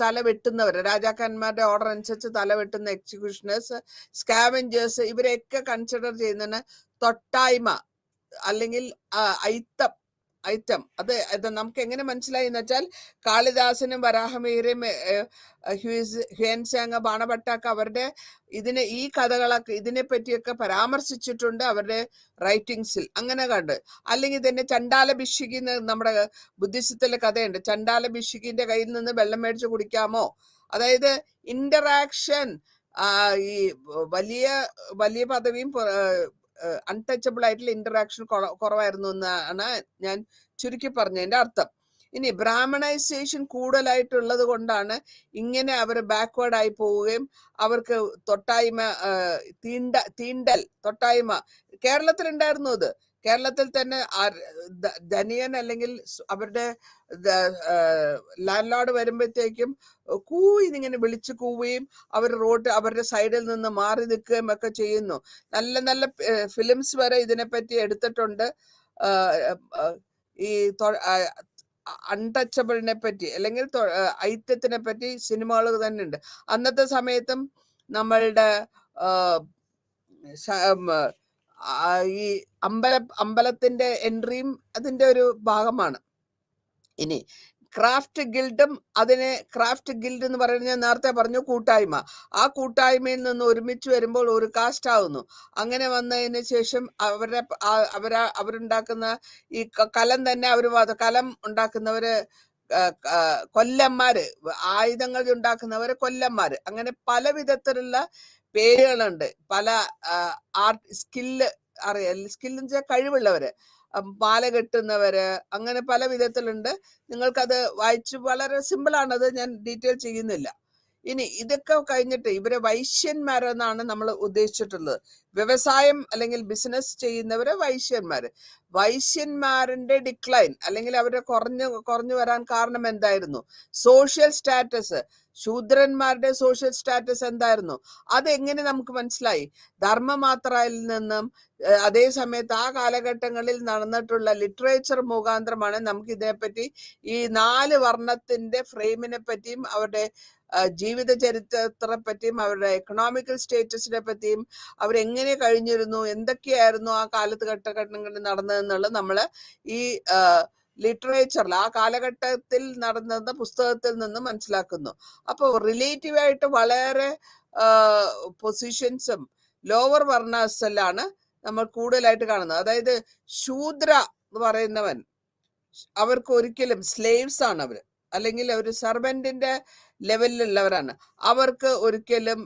തല വെട്ടുന്നവര്, രാജാക്കന്മാരുടെ ഓർഡർ അനുസരിച്ച് തല വെട്ടുന്ന എക്സിക്യൂഷണേഴ്സ്, സ്കാവഞ്ചേഴ്സ്, ഇവരെയൊക്കെ കൺസിഡർ ചെയ്യുന്നതിന് തൊട്ടായ്മ അല്ലെങ്കിൽ ഐറ്റം. അത് നമുക്ക് എങ്ങനെ മനസ്സിലായി എന്ന് വെച്ചാൽ, കാളിദാസനും വരാഹമിഹിരയും ഹ്യുൻസാങ്, ബാണഭട്ടൊക്കെ അവരുടെ ഈ കഥകളൊക്കെ ഇതിനെ പറ്റിയൊക്കെ പരാമർശിച്ചിട്ടുണ്ട് അവരുടെ റൈറ്റിങ്സിൽ. അങ്ങനെ കണ്ട്. അല്ലെങ്കിൽ തന്നെ ചണ്ടാല ഭിക്ഷുകി, നമ്മുടെ ബുദ്ധിസത്തിലെ കഥയുണ്ട്. ചണ്ടാല ഭിക്ഷുകിന്റെ കയ്യിൽ നിന്ന് വെള്ളം മേടിച്ച് കുടിക്കാമോ? അതായത് ഇന്ററാക്ഷൻ, ഈ വലിയ പദവിയും അൺടച്ചബിൾ ആയിട്ടുള്ള ഇന്ററാക്ഷൻ കുറവായിരുന്നു എന്നാണ് ഞാൻ ചുരുക്കി പറഞ്ഞതിന്റെ അർത്ഥം. ഇനി ബ്രാഹ്മണൈസേഷൻ കൂടുതലായിട്ടുള്ളത് കൊണ്ടാണ് ഇങ്ങനെ അവർ ബാക്ക്വേർഡ് ആയി പോവുകയും അവർക്ക് തീണ്ടൽ തൊട്ടായ്മ കേരളത്തിൽ ഉണ്ടായിരുന്നു. അത് കേരളത്തിൽ തന്നെ ധനിയൻ അല്ലെങ്കിൽ അവരുടെ ലാൻഡ് ലോർഡ് വരുമ്പോഴത്തേക്കും ഇങ്ങനെ വിളിച്ചു കൂവുകയും അവരുടെ സൈഡിൽ നിന്ന് മാറി നിൽക്കുകയും ഒക്കെ ചെയ്യുന്നു. നല്ല നല്ല ഫിലിംസ് വരെ ഇതിനെപ്പറ്റി എടുത്തിട്ടുണ്ട്. ഈ അൺടച്ചബിളിനെ പറ്റി അല്ലെങ്കിൽ ഐത്യത്തിനെ പറ്റി സിനിമകൾ തന്നെ ഉണ്ട്. അന്നത്തെ സമയത്തും നമ്മളുടെ ഈ അമ്പലത്തിന്റെ എൻട്രിയും അതിന്റെ ഒരു ഭാഗമാണ്. ഇനി ക്രാഫ്റ്റ് ഗിൽഡും, ക്രാഫ്റ്റ് ഗിൽഡ് എന്ന് പറയുന്നത് ഞാൻ നേരത്തെ പറഞ്ഞു കൂട്ടായ്മ. ആ കൂട്ടായ്മയിൽ നിന്ന് ഒരുമിച്ച് വരുമ്പോൾ ഒരു കാസ്റ്റ് ആവുന്നു. അങ്ങനെ വന്നതിന് ശേഷം അവരുണ്ടാക്കുന്ന ഈ കലം തന്നെ കലം ഉണ്ടാക്കുന്നവര് കൊല്ലന്മാര്, ആയുധങ്ങൾ ഉണ്ടാക്കുന്നവര് കൊല്ലന്മാര്, അങ്ങനെ പല വിധത്തിലുള്ള പേരുകളുണ്ട്. പല സ്കില്ലെന്ന് വെച്ചാൽ കഴിവുള്ളവര്, മാല കെട്ടുന്നവര്, അങ്ങനെ പല വിധത്തിലുണ്ട്. നിങ്ങൾക്കത് വായിച്ചു, വളരെ സിമ്പിൾ ആണത്, ഞാൻ ഡീറ്റെയിൽ ചെയ്യുന്നില്ല. ഇനി ഇതൊക്കെ കഴിഞ്ഞിട്ട് ഇവരെ വൈശ്യന്മാരെന്നാണ് നമ്മൾ ഉദ്ദേശിച്ചിട്ടുള്ളത്. വ്യവസായം അല്ലെങ്കിൽ ബിസിനസ് ചെയ്യുന്നവര് വൈശ്യന്മാരുടെ ഡിക്ലൈൻ അല്ലെങ്കിൽ അവരെ കുറഞ്ഞു വരാൻ കാരണം എന്തായിരുന്നു? സോഷ്യൽ സ്റ്റാറ്റസ്, ശൂദ്രന്മാരുടെ സോഷ്യൽ സ്റ്റാറ്റസ് എന്തായിരുന്നു? അതെങ്ങനെ നമുക്ക് മനസ്സിലായി? ധർമ്മമാത്രയിൽ നിന്നും അതേ സമയത്ത് ആ കാലഘട്ടങ്ങളിൽ നടന്നിട്ടുള്ള ലിറ്ററേച്ചർ മുഖാന്തരമാണ് നമുക്ക് ഇതിനെപ്പറ്റി, ഈ 4 വർണ്ണത്തിന്റെ ഫ്രെയിമിനെ പറ്റിയും അവരുടെ ജീവിത ചരിത്രത്തെ പറ്റിയും അവരുടെ എക്കണോമിക്കൽ സ്റ്റേറ്റസിനെ പറ്റിയും അവരെങ്ങനെ കഴിഞ്ഞിരുന്നു, എന്തൊക്കെയായിരുന്നു ആ ഘട്ടങ്ങളിൽ നടന്നതെന്നുള്ളത് നമ്മള് ഈ ലിറ്ററേച്ചറിൽ ആ കാലഘട്ടത്തിൽ നടന്ന പുസ്തകത്തിൽ നിന്ന് മനസ്സിലാക്കുന്നു. അപ്പോൾ റിലേറ്റീവായിട്ട് വളരെ പൊസിഷൻസും ലോവർ വർണ്ണാസിലാണ് നമ്മൾ കൂടുതലായിട്ട് കാണുന്നത്. അതായത് ശൂദ്ര എന്ന് പറയുന്നവൻ, അവർക്ക് ഒരിക്കലും സ്ലേവ്സ് ആണ് അവര്, അല്ലെങ്കിൽ ഒരു സെർവന്റിന്റെ ലെവലിലുള്ളവരാണ്. അവർക്ക് ഒരിക്കലും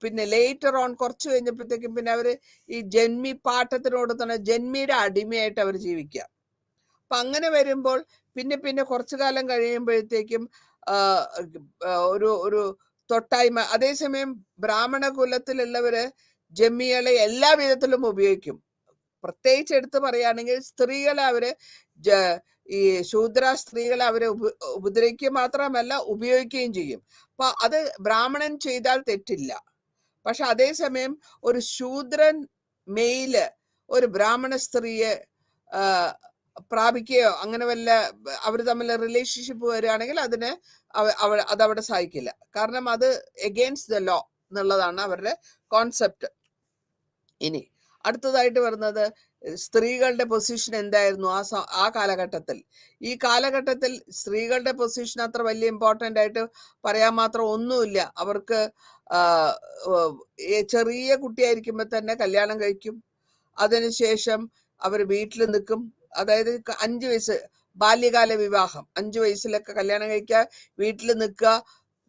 പിന്നെ ലേറ്റർ ഓൺ കുറച്ച് കഴിഞ്ഞപ്പോഴത്തേക്കും പിന്നെ അവര് ഈ ജന്മി പാട്ടത്തിനോട് തന്നെ ജന്മിയുടെ അടിമയായിട്ട് അവർ ജീവിക്കുക. അപ്പൊ അങ്ങനെ വരുമ്പോൾ പിന്നെ പിന്നെ കുറച്ചു കാലം കഴിയുമ്പോഴത്തേക്കും ഒരു ഒരു തൊട്ടായ്മ. അതേസമയം ബ്രാഹ്മണ കുലത്തിലുള്ളവര് ജമ്മികളെ എല്ലാ വിധത്തിലും ഉപയോഗിക്കും. പ്രത്യേകിച്ച് എടുത്ത് പറയുകയാണെങ്കിൽ സ്ത്രീകളെ അവര് ഈ ശൂദ്ര സ്ത്രീകളെ അവരെ ഉപദ്രവിക്കുക മാത്രമല്ല ഉപയോഗിക്കുകയും ചെയ്യും. അപ്പൊ അത് ബ്രാഹ്മണൻ ചെയ്താൽ തെറ്റില്ല. പക്ഷെ അതേസമയം ഒരു ശൂദ്രൻ മെയില് ഒരു ബ്രാഹ്മണ സ്ത്രീയെ പ്രാപിക്കുകയോ അങ്ങനെ വല്ല അവർ തമ്മിൽ റിലേഷൻഷിപ്പ് വരികയാണെങ്കിൽ അതിന് അതവിടെ സഹായിക്കില്ല. കാരണം അത് എഗെയിൻസ്റ്റ് ദ ലോ എന്നുള്ളതാണ് അവരുടെ കോൺസെപ്റ്റ്. ഇനി അടുത്തതായിട്ട് വരുന്നത് സ്ത്രീകളുടെ പൊസിഷൻ എന്തായിരുന്നു ആ കാലഘട്ടത്തിൽ. ഈ കാലഘട്ടത്തിൽ സ്ത്രീകളുടെ പൊസിഷൻ അത്ര വലിയ ഇമ്പോർട്ടൻ്റ് ആയിട്ട് പറയാൻ മാത്രം ഒന്നുമില്ല. അവർക്ക് ചെറിയ കുട്ടിയായിരിക്കുമ്പോൾ തന്നെ കല്യാണം കഴിക്കും. അതിനുശേഷം അവർ വീട്ടിൽ നിൽക്കും. അതായത് 5 വയസ്സ് ബാല്യകാല വിവാഹം, 5 വയസ്സിലൊക്കെ കല്യാണം കഴിക്കുക, വീട്ടിൽ നിൽക്കുക.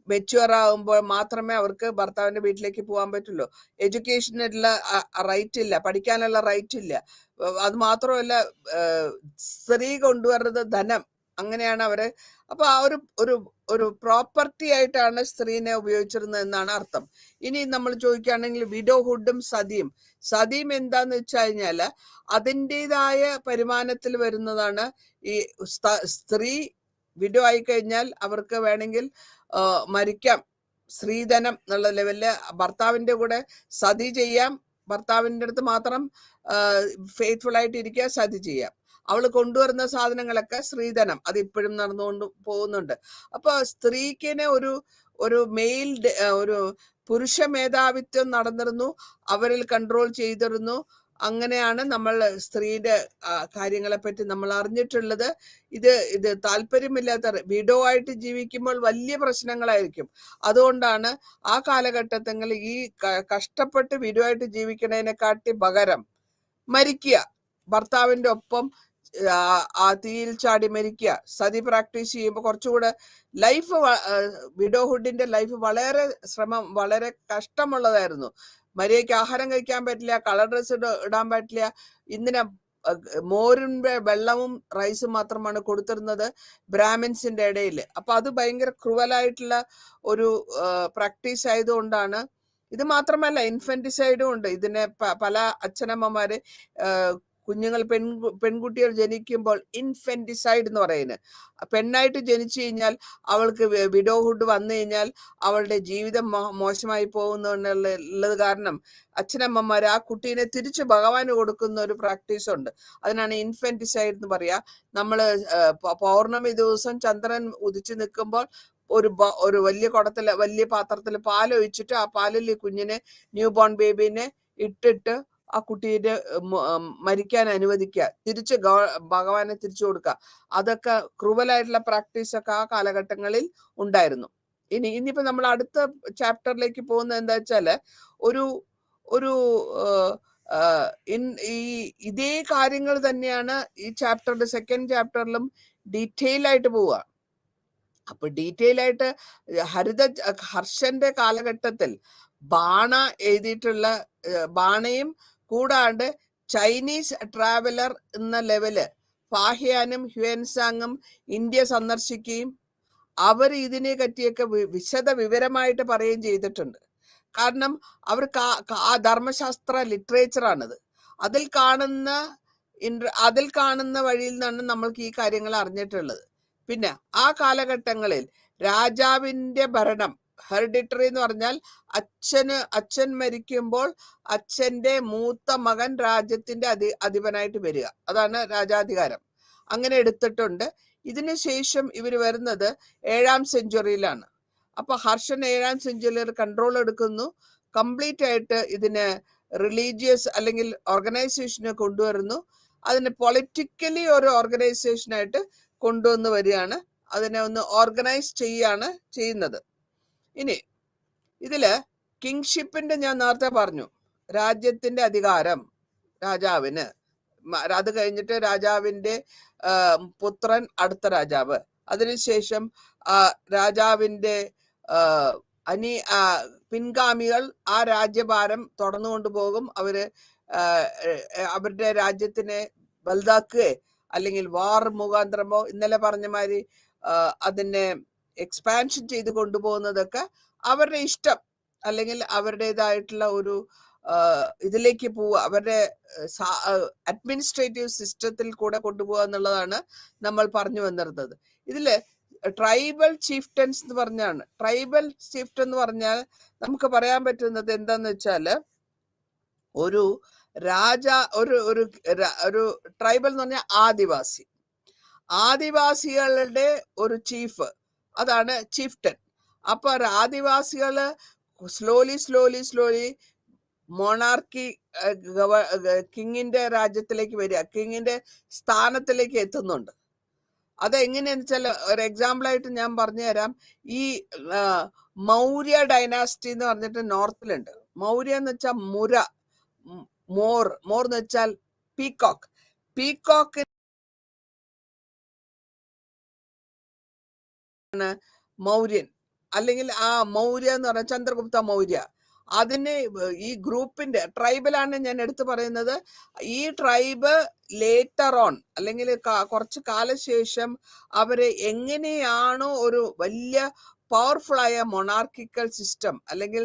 മെച്യൂർ ആകുമ്പോൾ മാത്രമേ അവർക്ക് ഭർത്താവിന്റെ വീട്ടിലേക്ക് പോകാൻ പറ്റുള്ളൂ. എഡ്യൂക്കേഷനുള്ള റൈറ്റ് ഇല്ല, പഠിക്കാനുള്ള റൈറ്റ് ഇല്ല. അത് മാത്രമല്ല സ്ത്രീ കൊണ്ടുവരുന്നത് ധനം, അങ്ങനെയാണ് അവര്. അപ്പൊ ആ ഒരു പ്രോപ്പർട്ടി ആയിട്ടാണ് സ്ത്രീനെ ഉപയോഗിച്ചിരുന്നത് എന്നാണ് അർത്ഥം. ഇനി നമ്മൾ ചോദിക്കുകയാണെങ്കിൽ വിഡോഹുഡും സതിയും എന്താന്ന് വെച്ച് കഴിഞ്ഞാല് അതിൻ്റെതായ പരിമാണത്തിൽ വരുന്നതാണ്. ഈ സ്ത്രീ വിഡോ ആയി കഴിഞ്ഞാൽ അവർക്ക് വേണമെങ്കിൽ മരിക്കാം, സ്ത്രീധനം എന്നുള്ള ലെവലില് ഭർത്താവിന്റെ കൂടെ സതി ചെയ്യാം. ഭർത്താവിൻ്റെ അടുത്ത് മാത്രം ഫെയ്ത്ത്ഫുൾ ആയിട്ട് ഇരിക്കുക, സതി ചെയ്യാം. അവൾ കൊണ്ടുവരുന്ന സാധനങ്ങളൊക്കെ സ്ത്രീധനം, അത് ഇപ്പോഴും നടന്നുകൊണ്ട് പോകുന്നുണ്ട്. അപ്പൊ സ്ത്രീക്കിനെ ഒരു മെയിൽ ഒരു പുരുഷ മേധാവിത്വം നടന്നിരുന്നു, അവരിൽ കൺട്രോൾ ചെയ്തിരുന്നു. അങ്ങനെയാണ് നമ്മൾ സ്ത്രീയുടെ കാര്യങ്ങളെ പറ്റി നമ്മൾ അറിഞ്ഞിട്ടുള്ളത്. ഇത് താല്പര്യമില്ലാത്ത വിഡോ ആയിട്ട് ജീവിക്കുമ്പോൾ വലിയ പ്രശ്നങ്ങളായിരിക്കും. അതുകൊണ്ടാണ് ആ കാലഘട്ടത്തിൽ ഈ കഷ്ടപ്പെട്ട് വിഡോ ആയിട്ട് ജീവിക്കുന്നതിനെക്കാട്ടി പകരം മരിക്കുക, ഭർത്താവിന്റെ ഒപ്പം ആ തീയിൽ ചാടി മരിക്കുക, സതി പ്രാക്ടീസ് ചെയ്യുമ്പോൾ കുറച്ചുകൂടെ ലൈഫ്, വിഡോഹുഡിന്റെ ലൈഫ് വളരെ വളരെ കഷ്ടമുള്ളതായിരുന്നു. മര്യാദയ്ക്ക് ആഹാരം കഴിക്കാൻ പറ്റില്ല, കളർ ഡ്രസ് ഇടാൻ പറ്റില്ല. ഇന്നിനെ മോരിന്റെ വെള്ളവും റൈസും മാത്രമാണ് കൊടുത്തിരുന്നത് ബ്രാഹ്മിൻസിന്റെ ഇടയിൽ. അപ്പൊ അത് ഭയങ്കര ക്രൂവലായിട്ടുള്ള ഒരു പ്രാക്ടീസ് ആയതുകൊണ്ടാണ്. ഇത് മാത്രമല്ല ഇൻഫന്റിസൈഡും ഉണ്ട്. ഇതിനെ പല അച്ഛനമ്മമാര് കുഞ്ഞുങ്ങൾ പെൺകുട്ടികൾ ജനിക്കുമ്പോൾ ഇൻഫന്റിസൈഡ് എന്ന് പറയുന്നത്, പെണ്ണായിട്ട് ജനിച്ചു കഴിഞ്ഞാൽ അവൾക്ക് വിഡോഹുഡ് വന്നു കഴിഞ്ഞാൽ അവളുടെ ജീവിതം മോശമായി പോകുന്നുള്ളത് കാരണം അച്ഛനമ്മമാർ ആ കുട്ടീനെ തിരിച്ച് ഭഗവാന് കൊടുക്കുന്ന ഒരു പ്രാക്ടീസ് ഉണ്ട്. അതിനാണ് ഇൻഫന്റിസൈഡ് എന്ന് പറയാ. നമ്മള് പൗർണമി ദിവസം ചന്ദ്രൻ ഉദിച്ചു നിൽക്കുമ്പോൾ ഒരു വലിയ പാത്രത്തിൽ പാൽ ഒഴിച്ചിട്ട് ആ പാലിൽ കുഞ്ഞിനെ, ന്യൂ ബോൺ ബേബിനെ ഇട്ടിട്ട് ആ കുട്ടീനെ മരിക്കാൻ അനുവദിക്കുക, തിരിച്ച് ഭഗവാനെ തിരിച്ചു കൊടുക്കുക. അതൊക്കെ ക്രൂവലായിട്ടുള്ള പ്രാക്ടീസ് ഒക്കെ ആ കാലഘട്ടങ്ങളിൽ ഉണ്ടായിരുന്നു. ഇനിയിപ്പോ നമ്മൾ അടുത്ത ചാപ്റ്ററിലേക്ക് പോകുന്നത് എന്താ വെച്ചാല് ഒരു ഇതേ കാര്യങ്ങൾ തന്നെയാണ് ഈ ചാപ്റ്ററിന്റെ സെക്കൻഡ് ചാപ്റ്ററിലും ഡീറ്റെയിൽ ആയിട്ട് പോവുക. അപ്പൊ ഡീറ്റെയിൽ ആയിട്ട് ഹർഷന്റെ കാലഘട്ടത്തിൽ ബാണ എഴുതിയിട്ടുള്ള ബാണയും കൂടാണ്ട് ചൈനീസ് ട്രാവലർ എന്ന ലെവല് ഫാഹിയാനും ഹ്യുവൻസാങ്ങും ഇന്ത്യ സന്ദർശിക്കുകയും അവർ ഇതിനെ പറ്റിയൊക്കെ വിശദ വിവരമായിട്ട് പറയുകയും ചെയ്തിട്ടുണ്ട്. കാരണം അവർക്ക് ആ ധർമ്മശാസ്ത്ര ലിറ്ററേച്ചറാണിത്. അതിൽ കാണുന്ന വഴിയിൽ നിന്നാണ് നമ്മൾക്ക് ഈ കാര്യങ്ങൾ അറിഞ്ഞിട്ടുള്ളത്. പിന്നെ ആ കാലഘട്ടങ്ങളിൽ രാജാവിന്റെ ഭരണം, ഹെറിഡിറ്ററി എന്ന് പറഞ്ഞാൽ അച്ഛൻ മരിക്കുമ്പോൾ അച്ഛന്റെ മൂത്ത മകൻ രാജ്യത്തിന്റെ അധിപനായിട്ട് വരിക, അതാണ് രാജാധികാരം. അങ്ങനെ എടുത്തിട്ടുണ്ട്. ഇതിനുശേഷം ഇവർ വരുന്നത് 7ാം സെഞ്ചുറിയിലാണ്. അപ്പൊ ഹർഷൻ 7ാം സെഞ്ചുറിയിൽ കൺട്രോൾ എടുക്കുന്നു, കംപ്ലീറ്റ് ആയിട്ട് ഇതിന് റിലീജിയസ് അല്ലെങ്കിൽ ഓർഗനൈസേഷന് കൊണ്ടുവരുന്നു. അതിനെ പൊളിറ്റിക്കലി ഒരു ഓർഗനൈസേഷനായിട്ട് കൊണ്ടുവന്ന് വരികയാണ്, അതിനെ ഒന്ന് ഓർഗനൈസ് ചെയ്യുന്നത്. ഇനി ഇതില് കിങ്ഷിപ്പിന്റെ ഞാൻ നേരത്തെ പറഞ്ഞു, രാജ്യത്തിന്റെ അധികാരം രാജാവിന്, അത് കഴിഞ്ഞിട്ട് രാജാവിന്റെ പുത്രൻ അടുത്ത രാജാവ്, അതിനുശേഷം രാജാവിന്റെ പിൻഗാമികൾ ആ രാജ്യഭാരം തുടർന്നുകൊണ്ടു പോകും. അവരുടെ രാജ്യത്തിനെ വലുതാക്കുകയോ അല്ലെങ്കിൽ വാർ മുഖാന്തരമോ ഇന്നലെ പറഞ്ഞ മാതിരി അതിനെ എക്സ്പാൻഷൻ ചെയ്ത് കൊണ്ടുപോകുന്നതൊക്കെ അവരുടെ ഇഷ്ടം, അല്ലെങ്കിൽ അവരുടേതായിട്ടുള്ള ഒരു ഇതിലേക്ക് പോവുക, അവരുടെ അഡ്മിനിസ്ട്രേറ്റീവ് സിസ്റ്റത്തിൽ കൂടെ കൊണ്ടുപോകുക എന്നുള്ളതാണ് നമ്മൾ പറഞ്ഞു വന്നിരുന്നത്. ഇതില് ട്രൈബൽ ചീഫ്റ്റൻസ് എന്ന് പറഞ്ഞാണ്. ട്രൈബൽ ചീഫ്റ്റൻ എന്ന് പറഞ്ഞാൽ നമുക്ക് പറയാൻ പറ്റുന്നത് എന്താന്ന് വെച്ചാല്, ഒരു ഒരു ട്രൈബൽ എന്ന് പറഞ്ഞാൽ ആദിവാസികളുടെ ഒരു ചീഫ്, അതാണ് ചീഫ്റ്റൻ. അപ്പൊ ആദിവാസികള് സ്ലോലി മൊണാർക്കി കിങ്ങിന്റെ രാജ്യത്തിലേക്ക് വരിക, കിങ്ങിന്റെ സ്ഥാനത്തിലേക്ക് എത്തുന്നുണ്ട്. അതെങ്ങനെയാന്ന് വെച്ചാൽ ഒരു എക്സാമ്പിൾ ആയിട്ട് ഞാൻ പറഞ്ഞു തരാം. ഈ മൗര്യ ഡൈനാസ്റ്റി എന്ന് പറഞ്ഞിട്ട് നോർത്തിലുണ്ട്. മൗര്യ എന്ന് വെച്ചാൽ മോർ എന്ന് വെച്ചാൽ പീകോക്ക് മൗര്യൻ, അല്ലെങ്കിൽ ആ മൗര്യ എന്ന് പറഞ്ഞ ചന്ദ്രഗുപ്ത മൗര്യ. അതിന് ഈ ഗ്രൂപ്പിന്റെ ട്രൈബലാണ് ഞാൻ എടുത്തു പറയുന്നത്. ഈ ട്രൈബ് ലേറ്റർ ഓൺ, അല്ലെങ്കിൽ കുറച്ച് കാലശേഷം അവര് എങ്ങനെയാണോ ഒരു വലിയ പവർഫുൾ ആയ മൊണാർക്കിക്കൽ സിസ്റ്റം അല്ലെങ്കിൽ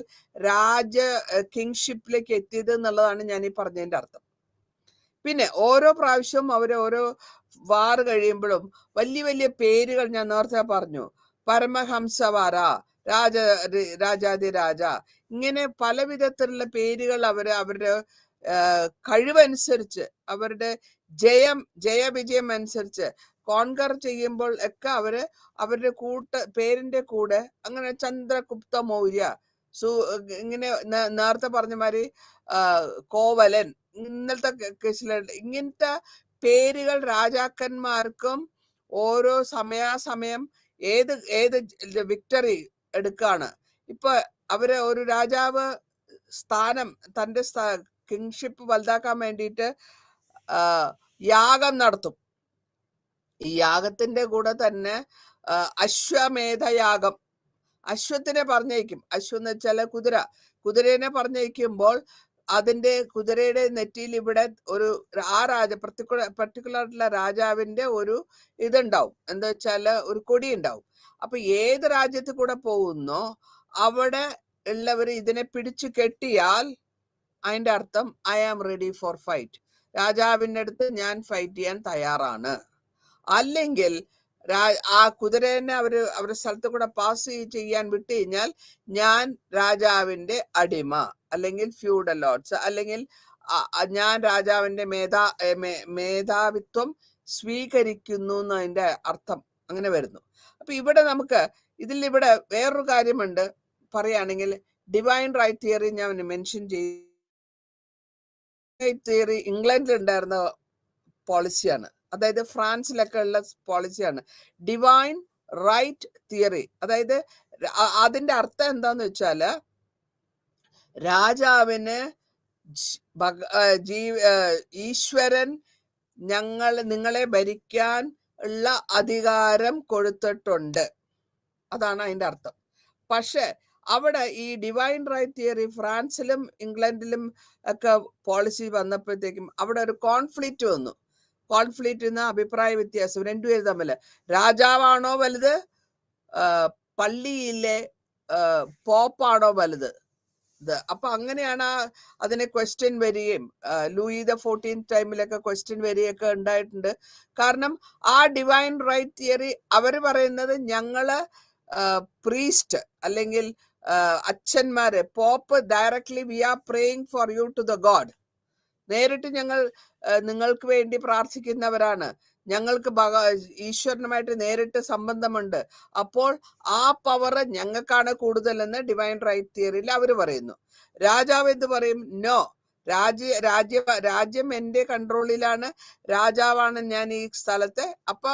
കിങ്ഷിപ്പിലേക്ക് എത്തിയത് എന്നുള്ളതാണ് ഞാൻ ഈ പറഞ്ഞതിന്റെ അർത്ഥം. പിന്നെ ഓരോ പ്രാവശ്യവും അവര് ഓരോ വാർ കഴിയുമ്പോഴും വലിയ പേരുകൾ ഞാൻ നേരത്തെ പറഞ്ഞു, പരമഹംസവാര, രാജാതിരാജ, ഇങ്ങനെ പല വിധത്തിലുള്ള പേരുകൾ അവരുടെ കഴിവനുസരിച്ച്, അവരുടെ ജയവിജയം അനുസരിച്ച് കോൺകർ ചെയ്യുമ്പോൾ ഒക്കെ അവരുടെ പേരിന്റെ കൂടെ അങ്ങനെ ചന്ദ്രഗുപ്ത മൗര്യ, ഇങ്ങനെ നേരത്തെ പറഞ്ഞ മാതിരി കോവലൻ, ഇന്നത്തെ കേസിലുണ്ട്. ഇങ്ങനത്തെ പേരുകൾ രാജാക്കന്മാർക്കും ഓരോ സമയാസമയം ഏത് വിക്ടറി എടുക്കാണ്. ഇപ്പൊ ഒരു രാജാവ് തന്റെ കിങ്ഷിപ്പ് വലുതാക്കാൻ വേണ്ടിയിട്ട് യാഗം നടത്തും. ഈ യാഗത്തിന്റെ കൂടെ തന്നെ അശ്വമേധയാഗം, അശ്വത്തിനെ പറഞ്ഞയക്കും. അശ്വം എന്ന് വെച്ചാൽ കുതിരേനെ പറഞ്ഞയക്കുമ്പോൾ കുതിരയുടെ നെറ്റിയിൽ ഇവിടെ പർട്ടിക്കുലർ ആയിട്ടുള്ള രാജാവിന്റെ ഒരു ഇതുണ്ടാവും, എന്താ വെച്ചാല് ഒരു കൊടി ഉണ്ടാവും. അപ്പൊ ഏത് രാജ്യത്ത് കൂടെ പോകുന്നോ അവിടെ ഉള്ളവർ ഇതിനെ പിടിച്ചു കെട്ടിയാൽ അതിന്റെ അർത്ഥം I am ready for fight, രാജാവിന്റെ അടുത്ത് ഞാൻ ഫൈറ്റ് ചെയ്യാൻ തയ്യാറാണ്. അല്ലെങ്കിൽ ആ കുതിരേനെ അവരുടെ സ്ഥലത്ത് കൂടെ പാസ് ചെയ്യാൻ വിട്ടു കഴിഞ്ഞാൽ ഞാൻ രാജാവിന്റെ അടിമ, അല്ലെങ്കിൽ ഫ്യൂഡൽ ലോർഡ്സ്, അല്ലെങ്കിൽ ഞാൻ രാജാവിന്റെ മേധാവിത്വം സ്വീകരിക്കുന്നു എന്നതിന്റെ അർത്ഥം അങ്ങനെ വരുന്നു. അപ്പൊ ഇവിടെ വേറൊരു കാര്യമുണ്ട് പറയുകയാണെങ്കിൽ, ഡിവൈൻ റൈറ്റ് തിയറി ഞാൻ മെൻഷൻ ചെയ്തു. തിയറി ഇംഗ്ലണ്ടിൽ ഉണ്ടായിരുന്ന പോളിസിയാണ്, അതായത് ഫ്രാൻസിലൊക്കെ ഉള്ള പോളിസിയാണ് ഡിവൈൻ റൈറ്റ് തിയറി. അതായത് അതിന്റെ അർത്ഥം എന്താന്ന് വെച്ചാല്, രാജാവിന് ഈശ്വരൻ നിങ്ങളെ ഭരിക്കാൻ ഉള്ള അധികാരം കൊടുത്തിട്ടുണ്ട്, അതാണ് അതിന്റെ അർത്ഥം. പക്ഷെ അവിടെ ഈ ഡിവൈൻ റൈറ്റ് തിയറി ഫ്രാൻസിലും ഇംഗ്ലണ്ടിലും ഒക്കെ പോളിസി വന്നപ്പോഴത്തേക്കും അവിടെ ഒരു കോൺഫ്ലിക്റ്റ് വന്നു. കോൺഫ്ലിക്റ്റ് എന്ന അഭിപ്രായ വ്യത്യാസം രണ്ടുപേരും തമ്മില്. രാജാവാണോ വലുത്, പള്ളിയിലെ പോപ്പാണോ വലുത്? അപ്പൊ അങ്ങനെയാണ് അതിനെ ക്വസ്റ്റ്യൻ വരികയും ലൂയി ദ 14th ടൈമിലൊക്കെ ക്വസ്റ്റ്യൻ വരികയൊക്കെ ഉണ്ടായിട്ടുണ്ട്. കാരണം ആ ഡിവൈൻ റൈറ്റ് തിയറി അവര് പറയുന്നത്, ഞങ്ങള് പ്രീസ്റ്റ് അല്ലെങ്കിൽ അച്ഛന്മാര്, pope directly we are praying for you to the god, നേരിട്ട് ഞങ്ങൾ നിങ്ങൾക്ക് വേണ്ടി പ്രാർത്ഥിക്കുന്നവരാണ്, ഞങ്ങൾക്ക് ഈശ്വരനുമായിട്ട് നേരിട്ട് സംബന്ധമുണ്ട്, അപ്പോൾ ആ പവർ ഞങ്ങൾക്കാണ് കൂടുതലെന്ന് ഡിവൈൻ റൈറ്റ് തിയറിയിൽ അവർ പറയുന്നു. രാജാവ് എന്ത് പറയും? നോ, രാജ്യം എന്റെ കൺട്രോളിലാണ്, രാജാവാണ് ഞാൻ ഈ സ്ഥലത്ത്, അപ്പൊ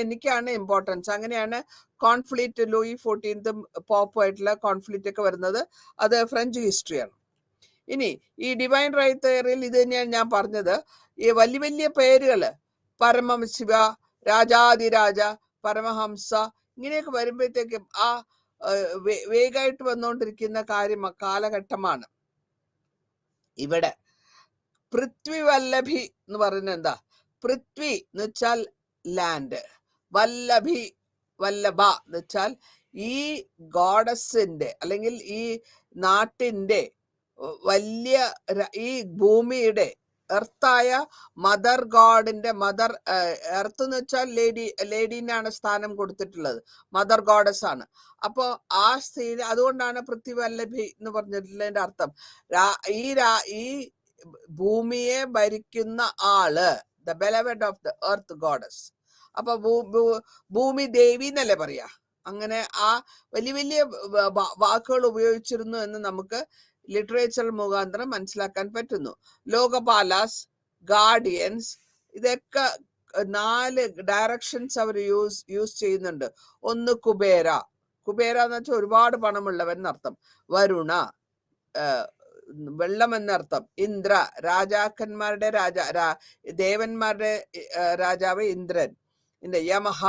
എനിക്കാണ് ഇമ്പോർട്ടൻസ്. അങ്ങനെയാണ് കോൺഫ്ലിക്റ്റ് ലൂയി 14 പോപ്പുമായിട്ടുള്ള കോൺഫ്ലിക്റ്റ് ഒക്കെ വരുന്നത്. അത് ഫ്രഞ്ച് ഹിസ്റ്ററിയാണ്. ഇനി ഈ ഡിവൈൻ റൈറ്റ് തിയറിയിൽ ഇത് തന്നെയാണ് ഞാൻ പറഞ്ഞത്. ഈ വലിയ വലിയ പേരുകള് പരമശിവ, രാജാതിരാജ, പരമഹംസ, ഇങ്ങനെയൊക്കെ വരുമ്പോഴത്തേക്കും ആ വേഗമായിട്ട് വന്നുകൊണ്ടിരിക്കുന്ന കാലഘട്ടമാണ്. ഇവിടെ പൃഥ്വി വല്ലഭി എന്ന് പറയുന്നത് എന്താ? പൃഥ്വി എന്ന് വെച്ചാൽ ലാൻഡ്, വല്ലഭ എന്ന് വെച്ചാൽ ഈ ഗോഡസിന്റെ അല്ലെങ്കിൽ ഈ നാട്ടിന്റെ വലിയ ഈ ഭൂമിയുടെ എർത്തായ മദർ ഗോഡിന്റെ എർത്ത് എന്ന് വെച്ചാൽ ലേഡീനാണ് സ്ഥാനം കൊടുത്തിട്ടുള്ളത്, മദർ ഗോഡസ് ആണ്. അപ്പോ ആ സ്ത്രീ, അതുകൊണ്ടാണ് പൃഥ്വി വല്ലഭി എന്ന് പറഞ്ഞിട്ടുള്ളതിന്റെ അർത്ഥം ഈ ഭൂമിയെ ഭരിക്കുന്ന ആള്, the beloved of the earth goddess. അപ്പൊ ഭൂമി ദേവി എന്നല്ലേ പറയാ. അങ്ങനെ ആ വലിയ വലിയ വാക്കുകൾ ഉപയോഗിച്ചിരുന്നു എന്ന് നമുക്ക് ലിറ്ററേച്ചർ മുഖാന്തരം മനസ്സിലാക്കാൻ പറ്റുന്നു. ലോകപാലാസ്, ഗാർഡിയൻസ്, ഇതൊക്കെ 4 ഡയറക്ഷൻസ് അവർ യൂസ് ചെയ്യുന്നുണ്ട്. ഒന്ന് കുബേര എന്ന് വെച്ചാൽ ഒരുപാട് പണമുള്ളവൻ എന്നർത്ഥം. വരുണ, വെള്ളം എന്നർത്ഥം. ഇന്ദ്ര, രാജാക്കന്മാരുടെ ദേവന്മാരുടെ രാജാവ് ഇന്ദ്രൻ. യമഹ,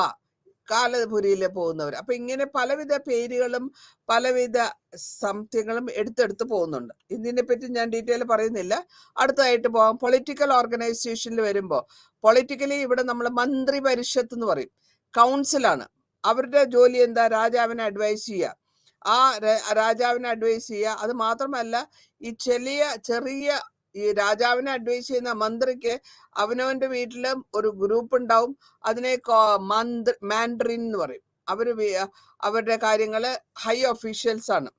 കാലപുരിയിൽ പോകുന്നവർ. അപ്പൊ ഇങ്ങനെ പലവിധ പേരുകളും പലവിധ സംത്യങ്ങളും എടുത്തെടുത്ത് പോകുന്നുണ്ട്. ഇതിനെ പറ്റി ഞാൻ ഡീറ്റെയിൽ പറയുന്നില്ല. അടുത്തതായിട്ട് പോകാം. പൊളിറ്റിക്കൽ ഓർഗനൈസേഷനിൽ വരുമ്പോൾ പൊളിറ്റിക്കലി ഇവിടെ നമ്മൾ മന്ത്രി പരിഷത്ത് എന്ന് പറയും, കൗൺസിലാണ്. അവരുടെ ജോലി എന്താ? രാജാവിനെ അഡ്വൈസ് ചെയ്യുക. ആ രാജാവിനെ അഡ്വൈസ് ചെയ്യുക. അത് മാത്രമല്ല, ഈ ചെറിയ ഈ രാജാവിനെ അഡ്വൈസ് ചെയ്യുന്ന മന്ത്രിക്ക് അവനവന്റെ വീട്ടിലും ഒരു ഗ്രൂപ്പ് ഉണ്ടാവും. അതിനെ മാൻഡറിൻ എന്ന് പറയും. അവരുടെ കാര്യങ്ങള് ഹൈ ഒഫീഷ്യൽസ് ആണ്.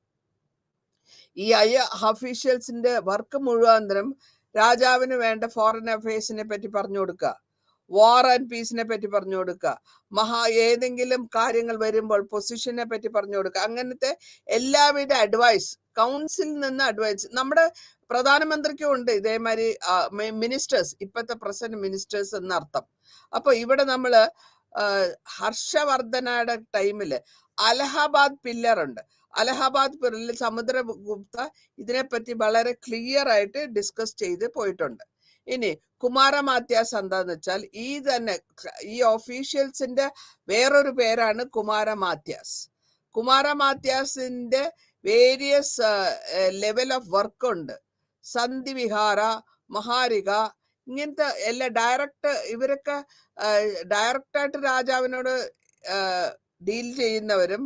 ഈ ഹൈ ഒഫീഷ്യൽസിന്റെ വർക്ക് മുഴുവൻ രാജാവിന് വേണ്ട ഫോറിൻ അഫയേഴ്സിനെ പറ്റി പറഞ്ഞു കൊടുക്കുക, വാർ ആൻഡ് പീസിനെ പറ്റി പറഞ്ഞു കൊടുക്കുക, ഏതെങ്കിലും കാര്യങ്ങൾ വരുമ്പോൾ പൊസിഷനെ പറ്റി പറഞ്ഞു കൊടുക്കുക. അങ്ങനത്തെ എല്ലാവിധ അഡ്വൈസ്, കൗൺസിലിൽ നിന്ന് അഡ്വൈസ്. നമ്മുടെ പ്രധാനമന്ത്രിക്കും ഉണ്ട് ഇതേമാതിരി മിനിസ്റ്റേഴ്സ്, ഇപ്പോഴത്തെ പ്രസന്റ് മിനിസ്റ്റേഴ്സ് എന്നർത്ഥം. അപ്പൊ ഇവിടെ നമ്മള് ഹർഷവർദ്ധനയുടെ ടൈമില് അലഹബാദ് പില്ലർ ഉണ്ട്. അലഹബാദ് പില്ലറിൽ സമുദ്രഗുപ്ത ഇതിനെപ്പറ്റി വളരെ ക്ലിയർ ആയിട്ട് ഡിസ്കസ് ചെയ്ത് പോയിട്ടുണ്ട്. ഇനി കുമാരമാത്യാസ് എന്താന്ന് വെച്ചാൽ ഈ ഒഫീഷ്യൽസിന്റെ വേറൊരു പേരാണ് കുമാരമാത്യാസ്. കുമാരമാത്യാസിന്റെ വേരിയസ് ലെവൽ ഓഫ് വർക്ക് ഉണ്ട്. സന്ധി വിഹാര, മഹാരിക, ഇങ്ങനത്തെ എല്ലാ ഇവരൊക്കെ ഡയറക്റ്റായിട്ട് രാജാവിനോട് ഡീൽ ചെയ്യുന്നവരും.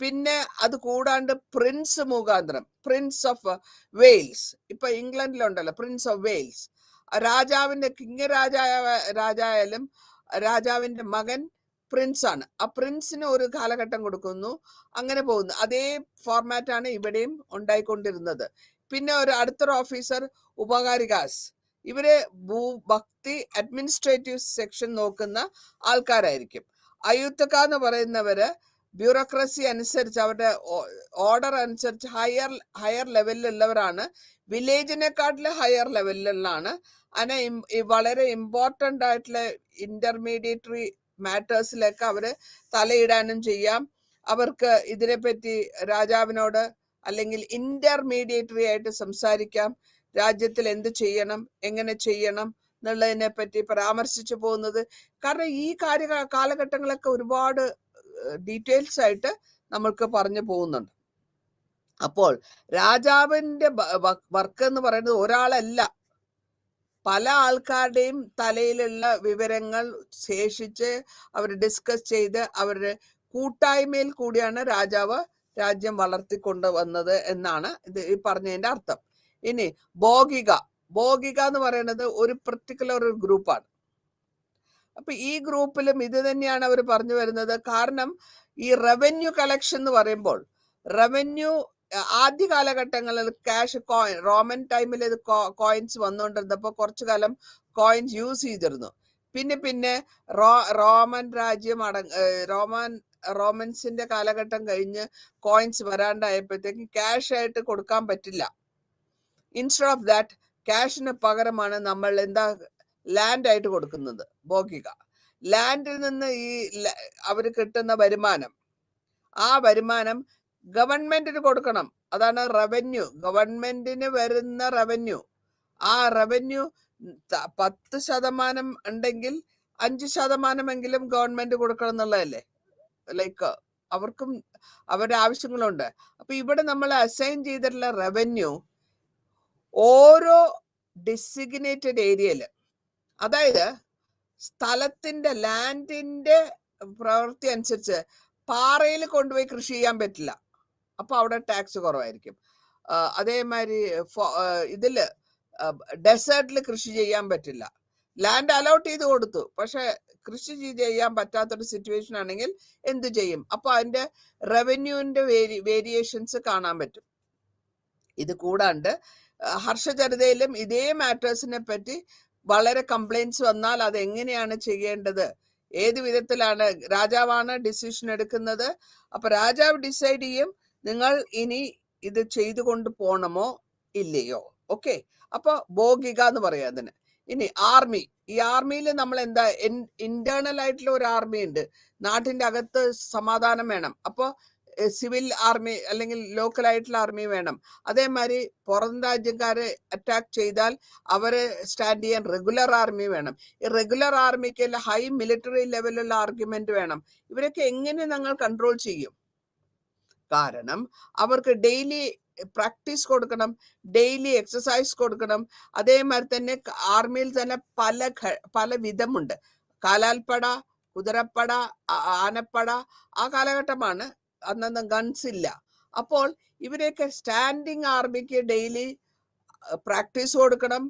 പിന്നെ അത് കൂടാണ്ട് പ്രിൻസ് മുഖാന്തരം, പ്രിൻസ് ഓഫ് വെയിൽസ്, ഇപ്പൊ ഇംഗ്ലണ്ടിലുണ്ടല്ലോ പ്രിൻസ് ഓഫ് വെയിൽസ്, രാജാവിന്റെ രാജായാലും രാജാവിന്റെ മകൻ പ്രിൻസ് ആണ്. ആ പ്രിൻസിന് ഒരു കാലഘട്ടം കൊടുക്കുന്നു, അങ്ങനെ പോകുന്നു. അതേ ഫോർമാറ്റാണ് ഇവിടെയും ഉണ്ടായിക്കൊണ്ടിരുന്നത്. പിന്നെ അടുത്തൊരു ഓഫീസർ ഉപകാരികാസ്. ഇവര് ഭക്തി അഡ്മിനിസ്ട്രേറ്റീവ് സെക്ഷൻ നോക്കുന്ന ആൾക്കാരായിരിക്കും. അയുത്തക്ക എന്ന് പറയുന്നവര് ബ്യൂറോക്രസി അനുസരിച്ച്, അവരുടെ ഓർഡർ അനുസരിച്ച് ഹയർ ലെവലിലുള്ളവരാണ്. വില്ലേജിനെക്കാട്ടിലും ഹയർ ലെവലിലാണ്. അങ്ങനെ വളരെ ഇമ്പോർട്ടൻ്റ് ആയിട്ടുള്ള ഇന്റർമീഡിയറ്ററി മാറ്റേഴ്സിലൊക്കെ അവര് തലയിടാനും ചെയ്യാം. അവർക്ക് ഇതിനെപ്പറ്റി രാജാവിനോട് അല്ലെങ്കിൽ ഇന്റർമീഡിയറ്ററി ആയിട്ട് സംസാരിക്കാം. രാജ്യത്തിൽ എന്ത് ചെയ്യണം, എങ്ങനെ ചെയ്യണം എന്നുള്ളതിനെ പറ്റി പരാമർശിച്ചു പോകുന്നത്. കാരണം ഈ കാലഘട്ടങ്ങളൊക്കെ ഒരുപാട് ഡീറ്റെയിൽസ് ആയിട്ട് നമ്മൾക്ക് പറഞ്ഞു പോകുന്നുണ്ട്. അപ്പോൾ രാജാവിന്റെ വർക്ക് എന്ന് പറയുന്നത് ഒരാളല്ല, പല ആൾക്കാരുടെയും തലയിലുള്ള വിവരങ്ങൾ ശേഷിച്ച് അവർ ഡിസ്കസ് ചെയ്ത് അവരുടെ കൂട്ടായ്മയിൽ കൂടിയാണ് രാജ്യം വളർത്തിക്കൊണ്ട് വന്നത് എന്നാണ് ഇത് ഈ പറഞ്ഞതിന്റെ അർത്ഥം. ഇനി ഭോഗിക എന്ന് പറയുന്നത് ഒരു പർട്ടിക്കുലർ ഒരു ഗ്രൂപ്പാണ്. അപ്പൊ ഈ ഗ്രൂപ്പിലും ഇത് തന്നെയാണ് അവർ പറഞ്ഞു വരുന്നത്. കാരണം ഈ റവന്യൂ കളക്ഷൻ എന്ന് പറയുമ്പോൾ റവന്യൂ ആദ്യ കാലഘട്ടങ്ങളിൽ ക്യാഷ് കോയിൻ, റോമൻ ടൈമിൽ ഇത് കോയിൻസ് വന്നുകൊണ്ടിരുന്നപ്പോൾ കുറച്ചു കാലം കോയിൻസ് യൂസ് ചെയ്തിരുന്നു. പിന്നെ റോമൻ രാജ്യം റോമൻസിന്റെ കാലഘട്ടം കഴിഞ്ഞ് കോയിൻസ് വരാണ്ടായപ്പോഴത്തേക്ക് ക്യാഷ് ആയിട്ട് കൊടുക്കാൻ പറ്റില്ല. ഇൻസ്റ്റെഡ് ഓഫ് ദാറ്റ് ക്യാഷിന് പകരമാണ് നമ്മൾ എന്താ ലാൻഡ് ആയിട്ട് കൊടുക്കുന്നത്, ഭോഗിക. ലാൻഡിൽ നിന്ന് ഈ അവർ കിട്ടുന്ന വരുമാനം, ആ വരുമാനം ഗവൺമെന്റിന് കൊടുക്കണം. അതാണ് റവന്യൂ, ഗവൺമെന്റിന് വരുന്ന റവന്യൂ. ആ റവന്യൂ 10% ഉണ്ടെങ്കിൽ 5% ഗവൺമെന്റ് കൊടുക്കണം എന്നുള്ളതല്ലേ. ലൈക്ക് അവർക്കും അവരുടെ ആവശ്യങ്ങളുണ്ട്. അപ്പൊ ഇവിടെ നമ്മൾ അസൈൻ ചെയ്തിട്ടുള്ള റവന്യൂ ഓരോ ഡിസിഗ്നേറ്റഡ് ഏരിയയില്, അതായത് സ്ഥലത്തിന്റെ ലാൻഡിന്റെ പ്രവൃത്തി അനുസരിച്ച് പാറയിൽ കൊണ്ടുപോയി കൃഷി ചെയ്യാൻ പറ്റില്ല, അപ്പൊ അവിടെ ടാക്സ് കുറവായിരിക്കും. അതേമാതിരി ഇതില് ഡെസേർട്ടിൽ കൃഷി ചെയ്യാൻ പറ്റില്ല. ലാൻഡ് അലോട്ട് ചെയ്ത് കൊടുത്തു, പക്ഷെ കൃഷി ചെയ്യാൻ പറ്റാത്തൊരു സിറ്റുവേഷൻ ആണെങ്കിൽ എന്തു ചെയ്യും? അപ്പൊ അതിന്റെ റവന്യൂവിന്റെ വേരിയേഷൻസ് കാണാൻ പറ്റും. ഇത് കൂടാണ്ട് ഹർഷചരിതയിലും ഇതേ മാറ്റേഴ്സിനെ പറ്റി വളരെ കംപ്ലൈന്റ്സ് വന്നാൽ അത് എങ്ങനെയാണ് ചെയ്യേണ്ടത്, ഏത് വിധത്തിലാണ്, രാജാവാണ് ഡിസിഷൻ എടുക്കുന്നത്. അപ്പൊ രാജാവ് ഡിസൈഡ് ചെയ്യും നിങ്ങൾ ഇനി ഇത് ചെയ്തു കൊണ്ട് പോണമോ ഇല്ലയോ. ഓക്കെ, അപ്പൊ ഭോഗിക എന്ന് പറയാം അതിന്. ഇനി ആർമി, ഈ ആർമിയിൽ നമ്മൾ എന്താ, ഇന്റേണൽ ആയിട്ടുള്ള ഒരു ആർമി ഉണ്ട്. നാട്ടിന്റെ അകത്ത് സമാധാനം വേണം, അപ്പൊ സിവിൽ ആർമി അല്ലെങ്കിൽ ലോക്കൽ ആയിട്ടുള്ള ആർമി വേണം. അതേമാതിരി പുറം രാജ്യക്കാരെ അറ്റാക്ക് ചെയ്താൽ അവരെ സ്റ്റാൻഡ് ചെയ്യാൻ റെഗുലർ ആർമി വേണം. ഈ റെഗുലർ ആർമിക്ക് ഹൈ മിലിറ്ററി ലെവലുള്ള ആർഗ്യുമെന്റ് വേണം. ഇവരൊക്കെ എങ്ങനെ ഞങ്ങൾ കൺട്രോൾ ചെയ്യും? കാരണം അവർക്ക് ഡെയിലി പ്രാക്ടീസ് കൊടുക്കണം, ഡെയിലി എക്സസൈസ് കൊടുക്കണം. അതേമാതിരി തന്നെ ആർമിയിൽ തന്നെ പല വിധമുണ്ട്. കാലാൽപ്പട, കുതിരപ്പട, ആനപ്പട. ആ കാലഘട്ടമാണ്, അന്നൊന്നും ഗൺസ് ഇല്ല. അപ്പോൾ ഇവരെയൊക്കെ സ്റ്റാൻഡിങ് ആർമിക്ക് ഡെയിലി പ്രാക്ടീസ് കൊടുക്കണം,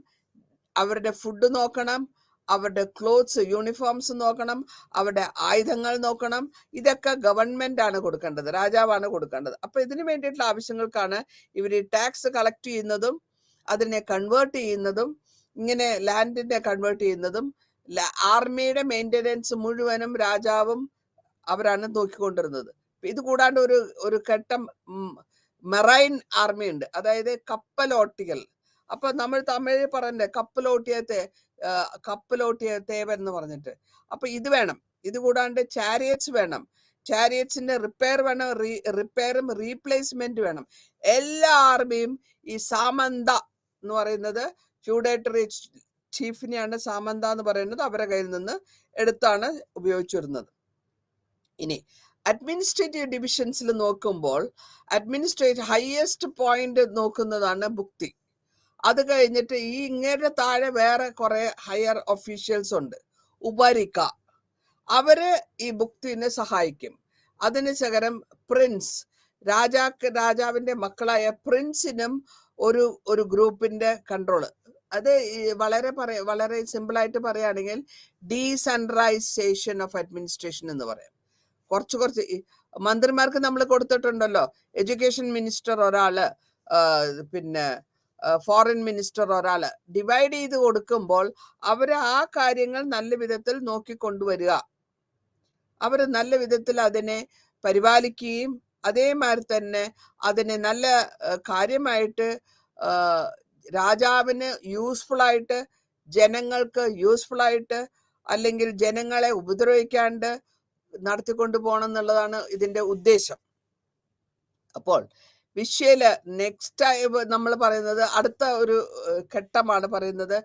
അവരുടെ ഫുഡ് നോക്കണം, അവരുടെ ക്ലോത്ത്സ് യൂണിഫോംസ് നോക്കണം, അവരുടെ ആയുധങ്ങൾ നോക്കണം. ഇതൊക്കെ ഗവൺമെന്റ് ആണ് കൊടുക്കേണ്ടത്, രാജാവാണ് കൊടുക്കേണ്ടത്. അപ്പൊ ഇതിനു വേണ്ടിയിട്ടുള്ള ആവശ്യങ്ങൾക്കാണ് ഇവർ ടാക്സ് കളക്ട് ചെയ്യുന്നതും അതിനെ കൺവേർട്ട് ചെയ്യുന്നതും, ഇങ്ങനെ ലാൻഡിനെ കൺവേർട്ട് ചെയ്യുന്നതും. ആർമിയുടെ മെയിൻ്റെനൻസ് മുഴുവനും രാജാവും അവരാണ് നോക്കിക്കൊണ്ടിരുന്നത്. ഇത് കൂടാണ്ട് ഒരു ഘട്ടം മെറൈൻ ആർമി ഉണ്ട്, അതായത് കപ്പലോട്ടികൾ. അപ്പൊ നമ്മൾ തമിഴ് പറഞ്ഞ കപ്പലോട്ടിയ തേവൻ എന്ന് പറഞ്ഞിട്ട്. അപ്പൊ ഇത് വേണം. ഇത് കൂടാണ്ട് ചാരിയറ്റ്സ് വേണം, ചാരിയറ്റ്സിന്റെ റിപ്പയർ വേണം, റിപ്പയറും റീപ്ലേസ്മെന്റ് വേണം. എല്ലാ ആർമിയും ഈ സാമന്ത എന്ന് പറയുന്നത് ഫ്യൂഡേറ്ററി ചീഫിനെയാണ് സാമന്ത എന്ന് പറയുന്നത്, അവരുടെ കയ്യിൽ നിന്ന് എടുത്താണ് ഉപയോഗിച്ചിരുന്നത്. ഇനി അഡ്മിനിസ്ട്രേറ്റീവ് ഡിവിഷൻസിൽ നോക്കുമ്പോൾ ഹയസ്റ്റ് പോയിന്റ് നോക്കുന്നതാണ് ഭുക്തി. അത് കഴിഞ്ഞിട്ട് ഈ ഇങ്ങേരുടെ താഴെ വേറെ കുറെ ഹയർ ഒഫീഷ്യൽസ് ഉണ്ട്, ഉപരിക്ക. അവര് ഈ ഭുക്തിനെ സഹായിക്കും. അതിന് പകരം പ്രിൻസ്, രാജാവിന്റെ മക്കളായ പ്രിൻസിനും ഒരു ഗ്രൂപ്പിന്റെ കൺട്രോള്. അത് വളരെ സിമ്പിൾ ആയിട്ട് പറയുകയാണെങ്കിൽ ഡീസെൻട്രലൈസേഷൻ ഓഫ് അഡ്മിനിസ്ട്രേഷൻ എന്ന് പറയാം. കുറച്ച് മന്ത്രിമാർക്ക് നമ്മൾ കൊടുത്തിട്ടുണ്ടല്ലോ, എഡ്യൂക്കേഷൻ മിനിസ്റ്റർ ഒരാള്, പിന്നെ ഫോറിൻ മിനിസ്റ്റർ ഒരാള്. ഡിവൈഡ് ചെയ്ത് കൊടുക്കുമ്പോൾ അവര് ആ കാര്യങ്ങൾ നല്ല വിധത്തിൽ നോക്കിക്കൊണ്ടുവരിക, അവര് നല്ല വിധത്തിൽ അതിനെ പരിപാലിക്കുകയും അതേമാതിരി തന്നെ അതിനെ നല്ല കാര്യമായിട്ട് രാജാവിന് യൂസ്ഫുൾ ആയിട്ട്, ജനങ്ങൾക്ക് യൂസ്ഫുൾ ആയിട്ട്, അല്ലെങ്കിൽ ജനങ്ങളെ ഉപദ്രവിക്കാണ്ട് നടത്തിക്കൊണ്ടു പോകണം എന്നുള്ളതാണ് ഇതിന്റെ ഉദ്ദേശം. അപ്പോൾ വിഷയില് നെക്സ്റ്റ് നമ്മൾ പറയുന്നത് അടുത്ത ഒരു ഘട്ടമാണ് പറയുന്നത്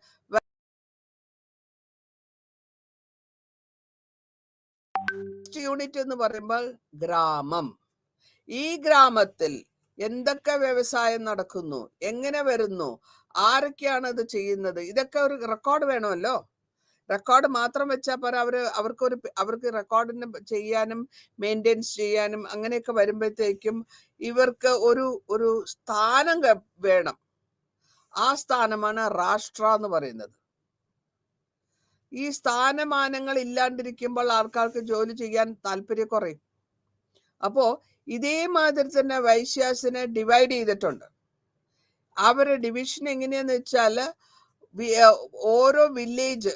യൂണിറ്റ് എന്ന് പറയുമ്പോൾ ഗ്രാമം. ഈ ഗ്രാമത്തിൽ എന്തൊക്കെ വ്യവസായം നടക്കുന്നു, എങ്ങനെ വരുന്നു, ആരൊക്കെയാണ് ഇത് ചെയ്യുന്നത്, ഇതൊക്കെ ഒരു റെക്കോർഡ് വേണമല്ലോ. റെക്കോർഡ് മാത്രം വെച്ചാൽ പോരാ, അവർക്ക് റെക്കോർഡിന് ചെയ്യാനും മെയിൻറ്റെയിൻസ് ചെയ്യാനും അങ്ങനെയൊക്കെ വരുമ്പോഴത്തേക്കും ഇവർക്ക് ഒരു സ്ഥാനം വേണം. ആ സ്ഥാനമാണ് രാഷ്ട്ര എന്ന് പറയുന്നത്. ഈ സ്ഥാനമാനങ്ങൾ ഇല്ലാണ്ടിരിക്കുമ്പോൾ ആൾക്കാർക്ക് ജോലി ചെയ്യാൻ താല്പര്യം കുറയും. അപ്പോ ഇതേമാതിരി തന്നെ വൈശ്യാസിനെ ഡിവൈഡ് ചെയ്തിട്ടുണ്ട്. അവരുടെ ഡിവിഷൻ എങ്ങനെയാന്ന് വെച്ചാല് ഓരോ വില്ലേജ്,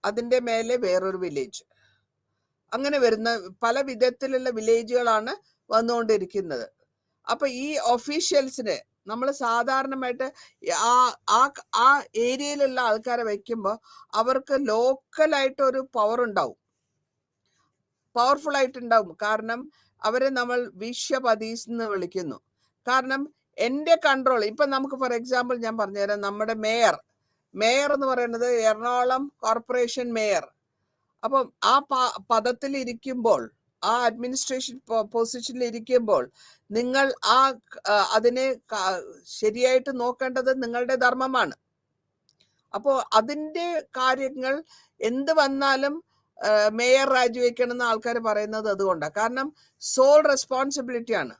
അതിന്റെ മേലെ വേറൊരു വില്ലേജ്, അങ്ങനെ വരുന്ന പല വിധത്തിലുള്ള വില്ലേജുകളാണ് വന്നുകൊണ്ടിരിക്കുന്നത്. അപ്പൊ ഈ ഒഫീഷ്യൽസിന് നമ്മൾ സാധാരണമായിട്ട് ആ ആ ആ ഏരിയയിലുള്ള ആൾക്കാരെ വെക്കുമ്പോൾ അവർക്ക് ലോക്കലായിട്ട് ഒരു പവർ ഉണ്ടാവും, പവർഫുൾ ആയിട്ടുണ്ടാവും. കാരണം അവരെ നമ്മൾ വിശ്വപതീസ് എന്ന് വിളിക്കുന്നു. കാരണം എൻ്റെ കൺട്രോൾ ഇപ്പൊ നമുക്ക് ഫോർ എക്സാമ്പിൾ ഞാൻ പറഞ്ഞുതരാം. നമ്മുടെ മേയർ എന്ന് പറയുന്നത് എറണാകുളം കോർപ്പറേഷൻ മേയർ. അപ്പം ആ പദത്തിൽ ഇരിക്കുമ്പോൾ, ആ അഡ്മിനിസ്ട്രേഷൻ പൊസിഷനിൽ ഇരിക്കുമ്പോൾ നിങ്ങൾ അതിനെ ശരിയായിട്ട് നോക്കേണ്ടത് നിങ്ങളുടെ ധർമ്മമാണ്. അപ്പോ അതിന്റെ കാര്യങ്ങൾ എന്ത് വന്നാലും മേയർ രാജിവെക്കണം എന്ന് ആൾക്കാർ പറയുന്നത് അതുകൊണ്ടാണ്. കാരണം സോൾ റെസ്പോൺസിബിലിറ്റി ആണ്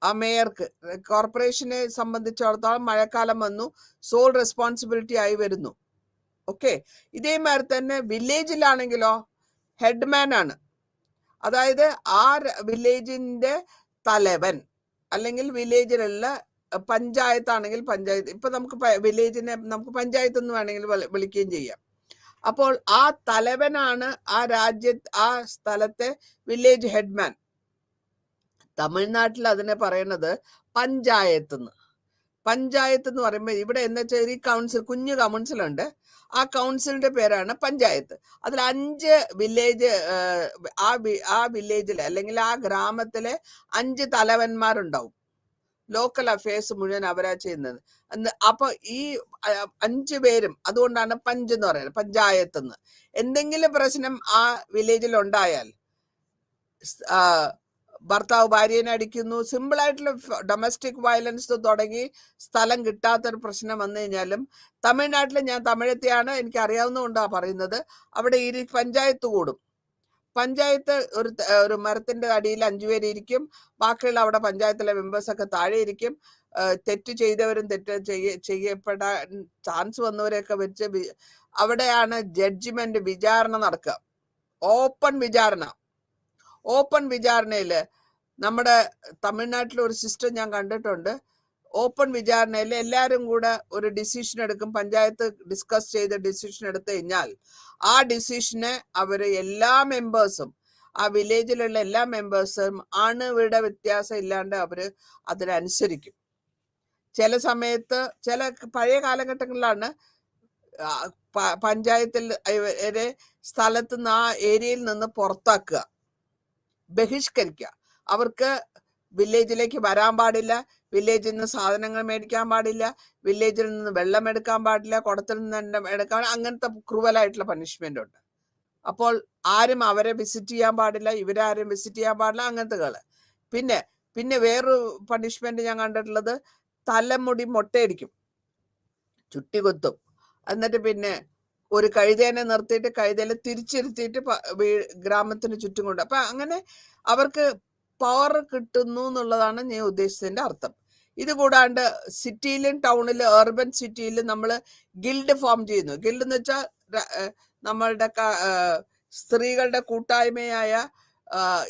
ആ മേയർക്ക്. കോർപ്പറേഷനെ സംബന്ധിച്ചിടത്തോളം മഴക്കാലം വന്നു, സോൾ റെസ്പോൺസിബിലിറ്റി ആയി വരുന്നു. ഓക്കെ, ഇതേമാതിരി തന്നെ വില്ലേജിലാണെങ്കിലോ ഹെഡ്മാൻ ആണ്. അതായത് ആ വില്ലേജിന്റെ തലവൻ, അല്ലെങ്കിൽ വില്ലേജിലുള്ള പഞ്ചായത്താണെങ്കിൽ പഞ്ചായത്ത്, ഇപ്പൊ നമുക്ക് വില്ലേജിനെ നമുക്ക് പഞ്ചായത്ത് എന്ന് വേണമെങ്കിൽ വിളിക്കുകയും ചെയ്യാം. അപ്പോൾ ആ തലവനാണ് ആ സ്ഥലത്തെ വില്ലേജ് ഹെഡ്മാൻ. തമിഴ്നാട്ടിൽ അതിനെ പറയുന്നത് പഞ്ചായത്ത് എന്ന്. പഞ്ചായത്ത് എന്ന് പറയുമ്പോൾ ഇവിടെ എന്താ വെച്ചാൽ ഈ കൗൺസിൽ, കുഞ്ഞു കൗൺസിലുണ്ട്, ആ കൗൺസിലിന്റെ പേരാണ് പഞ്ചായത്ത്. അതിൽ 5 വില്ലേജ്, ആ വില്ലേജിലെ അല്ലെങ്കിൽ ആ ഗ്രാമത്തിലെ 5 തലവന്മാരുണ്ടാവും. ലോക്കൽ അഫയേഴ്സ് മുഴുവൻ അവരാ ചെയ്യുന്നത്. അപ്പൊ ഈ 5 പേരും, അതുകൊണ്ടാണ് പഞ്ച് എന്ന് പറയുന്നത്, പഞ്ചായത്ത് എന്ന്. എന്തെങ്കിലും പ്രശ്നം ആ വില്ലേജിൽ ഉണ്ടായാൽ, ഭർത്താവ് ഭാര്യനെ അടിക്കുന്നു, സിമ്പിൾ ആയിട്ടുള്ള ഡൊമസ്റ്റിക് വയലൻസ് തുടങ്ങി സ്ഥലം കിട്ടാത്തൊരു പ്രശ്നം വന്നു കഴിഞ്ഞാലും, തമിഴ്നാട്ടിൽ, ഞാൻ തമിഴത്തെയാണ്, എനിക്ക് അറിയാവുന്നതുകൊണ്ടാണ് പറയുന്നത്, അവിടെ ഈ പഞ്ചായത്ത് കൂടും. പഞ്ചായത്ത് ഒരു മരത്തിന്റെ അടിയിൽ 5 പേര് ഇരിക്കും, ബാക്കിയുള്ള അവിടെ പഞ്ചായത്തിലെ മെമ്പേഴ്സൊക്കെ താഴെ ഇരിക്കും. തെറ്റ് ചെയ്തവരും തെറ്റ് ചെയ്യപ്പെടാൻ ചാൻസ് വന്നവരെയൊക്കെ വെച്ച് അവിടെയാണ് ജഡ്ജിമെന്റ്, വിചാരണ നടക്കുക. ഓപ്പൺ വിചാരണ. ഓപ്പൺ വിചാരണയില് നമ്മുടെ നാട്ടിൽ ഒരു സിസ്റ്റം ഞാൻ കണ്ടിട്ടുണ്ട്. ഓപ്പൺ വിചാരണയിൽ എല്ലാവരും കൂടെ ഒരു ഡിസിഷൻ എടുക്കും. പഞ്ചായത്ത് ഡിസ്കസ് ചെയ്ത് ഡിസിഷൻ എടുത്തു കഴിഞ്ഞാൽ ആ ഡിസിഷനെ അവര് എല്ലാ മെമ്പേഴ്സും, ആ വില്ലേജിലുള്ള എല്ലാ മെമ്പേഴ്സും അണുവിട വ്യത്യാസം ഇല്ലാണ്ട് അവര് അതിനനുസരിക്കും. ചില സമയത്ത്, ചില പഴയ കാലഘട്ടങ്ങളിലാണ് പഞ്ചായത്തിൽ സ്ഥലത്ത് നിന്ന്, ആ ഏരിയയിൽ നിന്ന് പുറത്താക്കുക, ബഹിഷ്കരിക്കുക. അവർക്ക് വില്ലേജിലേക്ക് വരാൻ പാടില്ല, വില്ലേജിൽ നിന്ന് സാധനങ്ങൾ മേടിക്കാൻ പാടില്ല, വില്ലേജിൽ നിന്ന് വെള്ളം എടുക്കാൻ പാടില്ല, കുടത്തിൽ നിന്ന് എടുക്കാൻ, അങ്ങനത്തെ ക്രൂവലായിട്ടുള്ള പണിഷ്മെന്റ് ഉണ്ട്. അപ്പോൾ ആരും അവരെ വിസിറ്റ് ചെയ്യാൻ പാടില്ല, ഇവരാരും വിസിറ്റ് ചെയ്യാൻ പാടില്ല, അങ്ങനത്തെ. പിന്നെ വേറൊരു പണിഷ്മെന്റ് ഞാൻ കണ്ടിട്ടുള്ളത്, തലമുടി മൊട്ടയടിക്കും, ചുട്ടികുത്തും. എന്നിട്ട് പിന്നെ ഒരു കഴുതേനെ നിർത്തിയിട്ട് കഴുതേനെ തിരിച്ചിരുത്തിയിട്ട് ഗ്രാമത്തിന് ചുറ്റും കൊണ്ട്, അപ്പൊ അങ്ങനെ അവർക്ക് പവർ കിട്ടുന്നു എന്നുള്ളതാണ് ഞാൻ ഉദ്ദേശിച്ചതിന്റെ അർത്ഥം. ഇത് കൂടാണ്ട് സിറ്റിയിലും ടൗണിലും, അർബൻ സിറ്റിയിലും നമ്മൾ ഗിൽഡ് ഫോം ചെയ്യുന്നു. ഗിൽഡ് എന്ന് വെച്ചാൽ നമ്മളുടെ സ്ത്രീകളുടെ കൂട്ടായ്മയായ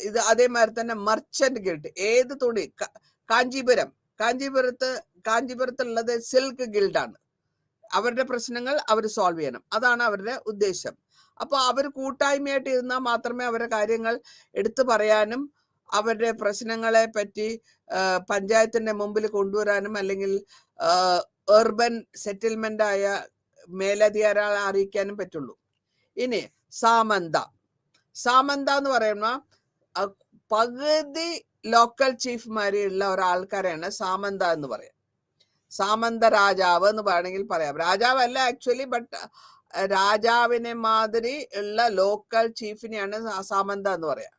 ഇത്. അതേമാതിരി തന്നെ മർച്ചന്റ് ഗിൽഡ്. ഏത് തുണി, കാഞ്ചീപുരത്തുള്ളത് സിൽക്ക് ഗിൽഡാണ്. അവരുടെ പ്രശ്നങ്ങൾ അവർ സോൾവ് ചെയ്യണം, അതാണ് അവരുടെ ഉദ്ദേശം. അപ്പൊ അവർ കൂട്ടായ്മയായിട്ട് ഇരുന്നാൽ മാത്രമേ അവരുടെ കാര്യങ്ങൾ എടുത്തു പറയാനും അവരുടെ പ്രശ്നങ്ങളെ പറ്റി പഞ്ചായത്തിന്റെ മുമ്പിൽ കൊണ്ടുവരാനും, അല്ലെങ്കിൽ അർബൻ സെറ്റിൽമെന്റ് ആയ മേലധികാരികളെ അറിയിക്കാനും പറ്റുള്ളൂ. ഇനി സാമന്ത എന്ന് പറയുമ്പോൾ പകുതി ലോക്കൽ ചീഫ്മാരുള്ള ഒരാൾക്കാരാണ് സാമന്ത എന്ന് പറയാം. സാമന്ത രാജാവ് എന്ന് വേണമെങ്കിൽ പറയാം. രാജാവല്ല ആക്ച്വലി, ബട്ട് രാജാവിനെ മാതിരി ഉള്ള ലോക്കൽ ചീഫിനെയാണ് സാമന്ത എന്ന് പറയാം.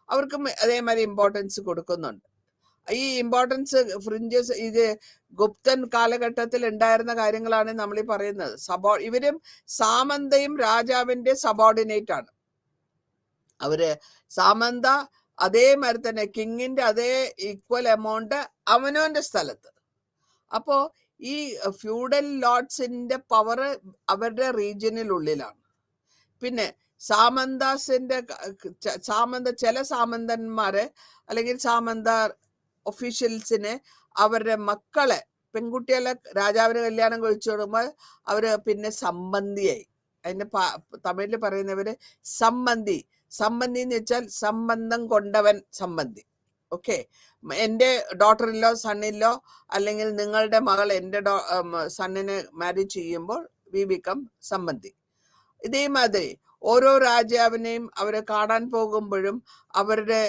അവർക്കും അതേമാതിരി ഇമ്പോർട്ടൻസ് കൊടുക്കുന്നുണ്ട്. ഈ ഇമ്പോർട്ടൻസ് ഫ്രിഞ്ചസ്, ഇത് ഗുപ്തൻ കാലഘട്ടത്തിൽ ഉണ്ടായിരുന്ന കാര്യങ്ങളാണ് നമ്മൾ ഈ പറയുന്നത്. ഇവരും സാമന്തയും രാജാവിന്റെ സബോർഡിനേറ്റ് ആണ്. അവര് സാമന്ത അതേമാതിരി തന്നെ കിങ്ങിന്റെ അതേ ഈക്വൽ എമൗണ്ട് അവനവന്റെ സ്ഥലത്ത്. അപ്പോ ഈ ഫ്യൂഡൽ ലോർഡ്സിന്റെ പവർ അവരുടെ റീജിയനിലുള്ളിലാണ്. പിന്നെ ചില സാമന്തന്മാരെ അല്ലെങ്കിൽ സാമന്ത ഒഫീഷ്യൽസിനെ അവരുടെ മക്കളെ, പെൺകുട്ടികളെ രാജാവിന് കല്യാണം കഴിച്ചു കൊടുക്കുമ്പോൾ അവര് പിന്നെ സംബന്ധിയായി. അതിന്റെ തമിഴിൽ പറയുന്നവര് സമ്പന്തി എന്ന് വെച്ചാൽ സംബന്ധം കൊണ്ടവൻ, സംബന്ധി. ഓക്കെ, എൻ്റെ ഡോട്ടറിലോ സണ്ണിലോ അല്ലെങ്കിൽ നിങ്ങളുടെ മകൾ എൻ്റെ സണ്ണിനെ മാരേജ് ചെയ്യുമ്പോൾ വി ബിക്കം സംബന്ധി. ഇതേമാതിരി ഓരോ രാജാവിനെയും അവരെ കാണാൻ പോകുമ്പോഴും അവരുടെ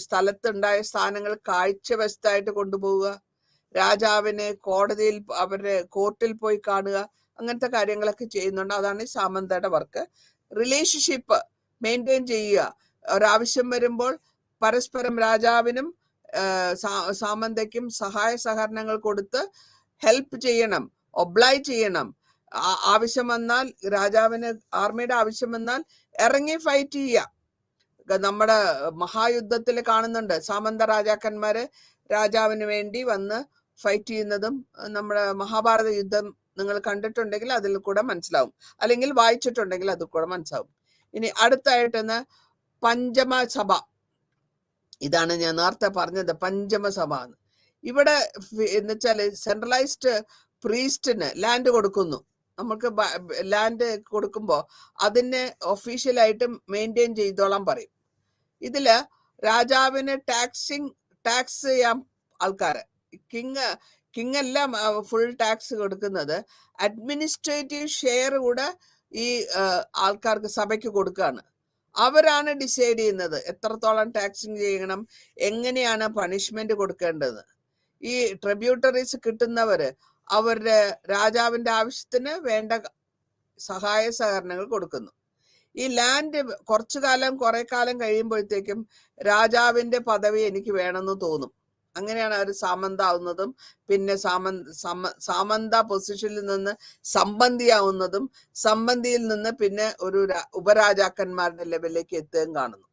സ്ഥലത്തുണ്ടായ സ്ഥാനങ്ങൾ കാഴ്ചവസ്തുവായിട്ട് കൊണ്ടുപോവുക, രാജാവിനെ കോടതിയിൽ അവരുടെ കോർട്ടിൽ പോയി കാണുക, അങ്ങനത്തെ കാര്യങ്ങളൊക്കെ ചെയ്യുന്നുണ്ട്. അതാണ് ഈ സാമന്തയുടെ വർക്ക്. റിലേഷൻഷിപ്പ് മെയിൻറ്റെയിൻ ചെയ്യുക, ഒരാവശ്യം വരുമ്പോൾ പരസ്പരം രാജാവിനും സാമന്തയ്ക്കും സഹായ സഹകരണങ്ങൾ കൊടുത്ത് ഹെൽപ്പ് ചെയ്യണം, ഒബ്ലൈജ് ചെയ്യണം. ആവശ്യം വന്നാൽ രാജാവിന് ആർമിയുടെ ആവശ്യം വന്നാൽ ഇറങ്ങി ഫൈറ്റ് ചെയ്യുക. നമ്മുടെ മഹായുദ്ധത്തിൽ കാണുന്നുണ്ട് സാമന്ത രാജാക്കന്മാര് രാജാവിന് വേണ്ടി വന്ന് ഫൈറ്റ് ചെയ്യുന്നതും. നമ്മുടെ മഹാഭാരത യുദ്ധം നിങ്ങൾ കണ്ടിട്ടുണ്ടെങ്കിൽ അതിൽ കൂടെ മനസ്സിലാവും, അല്ലെങ്കിൽ വായിച്ചിട്ടുണ്ടെങ്കിൽ അതിൽ കൂടെ മനസ്സിലാവും. ഇനി അടുത്തായിട്ടെന്ന് പഞ്ചമസഭ. ഇതാണ് ഞാൻ നേരത്തെ പറഞ്ഞത്, പഞ്ചമസഭ. ഇവിടെ എന്ന് വെച്ചാല് സെൻട്രലൈസ്ഡ് പ്രീസ്റ്റിന് ലാൻഡ് കൊടുക്കുന്നു. നമുക്ക് ലാൻഡ് കൊടുക്കുമ്പോൾ അതിനെ ഒഫീഷ്യലായിട്ട് മെയിൻറ്റെയിൻ ചെയ്തോളാൻ പറയും. ഇതില് രാജാവിന് ടാക്സ് ചെയ്യാൻ ആൾക്കാര്, കിങ് എല്ലാം ഫുൾ ടാക്സ് കൊടുക്കുന്നത്. അഡ്മിനിസ്ട്രേറ്റീവ് ഷെയർ കൂടെ ഈ ആൾക്കാർക്ക് സഭയ്ക്ക് കൊടുക്കുകയാണ്. അവരാണ് ഡിസൈഡ് ചെയ്യുന്നത് എത്രത്തോളം ടാക്സിങ് ചെയ്യണം, എങ്ങനെയാണ് പണിഷ്മെന്റ് കൊടുക്കേണ്ടത്. ഈ ട്രിബ്യൂട്ടറീസ് കിട്ടുന്നവര് അവരുടെ രാജാവിന്റെ ആവശ്യത്തിന് വേണ്ട സഹായ സഹകരണങ്ങൾ കൊടുക്കുന്നു. ഈ ലാൻഡ് കുറെ കാലം കഴിയുമ്പോഴത്തേക്കും രാജാവിന്റെ പദവി എനിക്ക് വേണമെന്ന് തോന്നും. അങ്ങനെയാണ് അവർ സാമന്ത ആവുന്നതും, പിന്നെ സാമന്ത പൊസിഷനിൽ നിന്ന് സംബന്ധിയാവുന്നതും, സംബന്ധിയിൽ നിന്ന് പിന്നെ ഒരു ഉപരാജാക്കന്മാരുടെ ലെവലിലേക്ക് എത്തുകയും കാണുന്നു.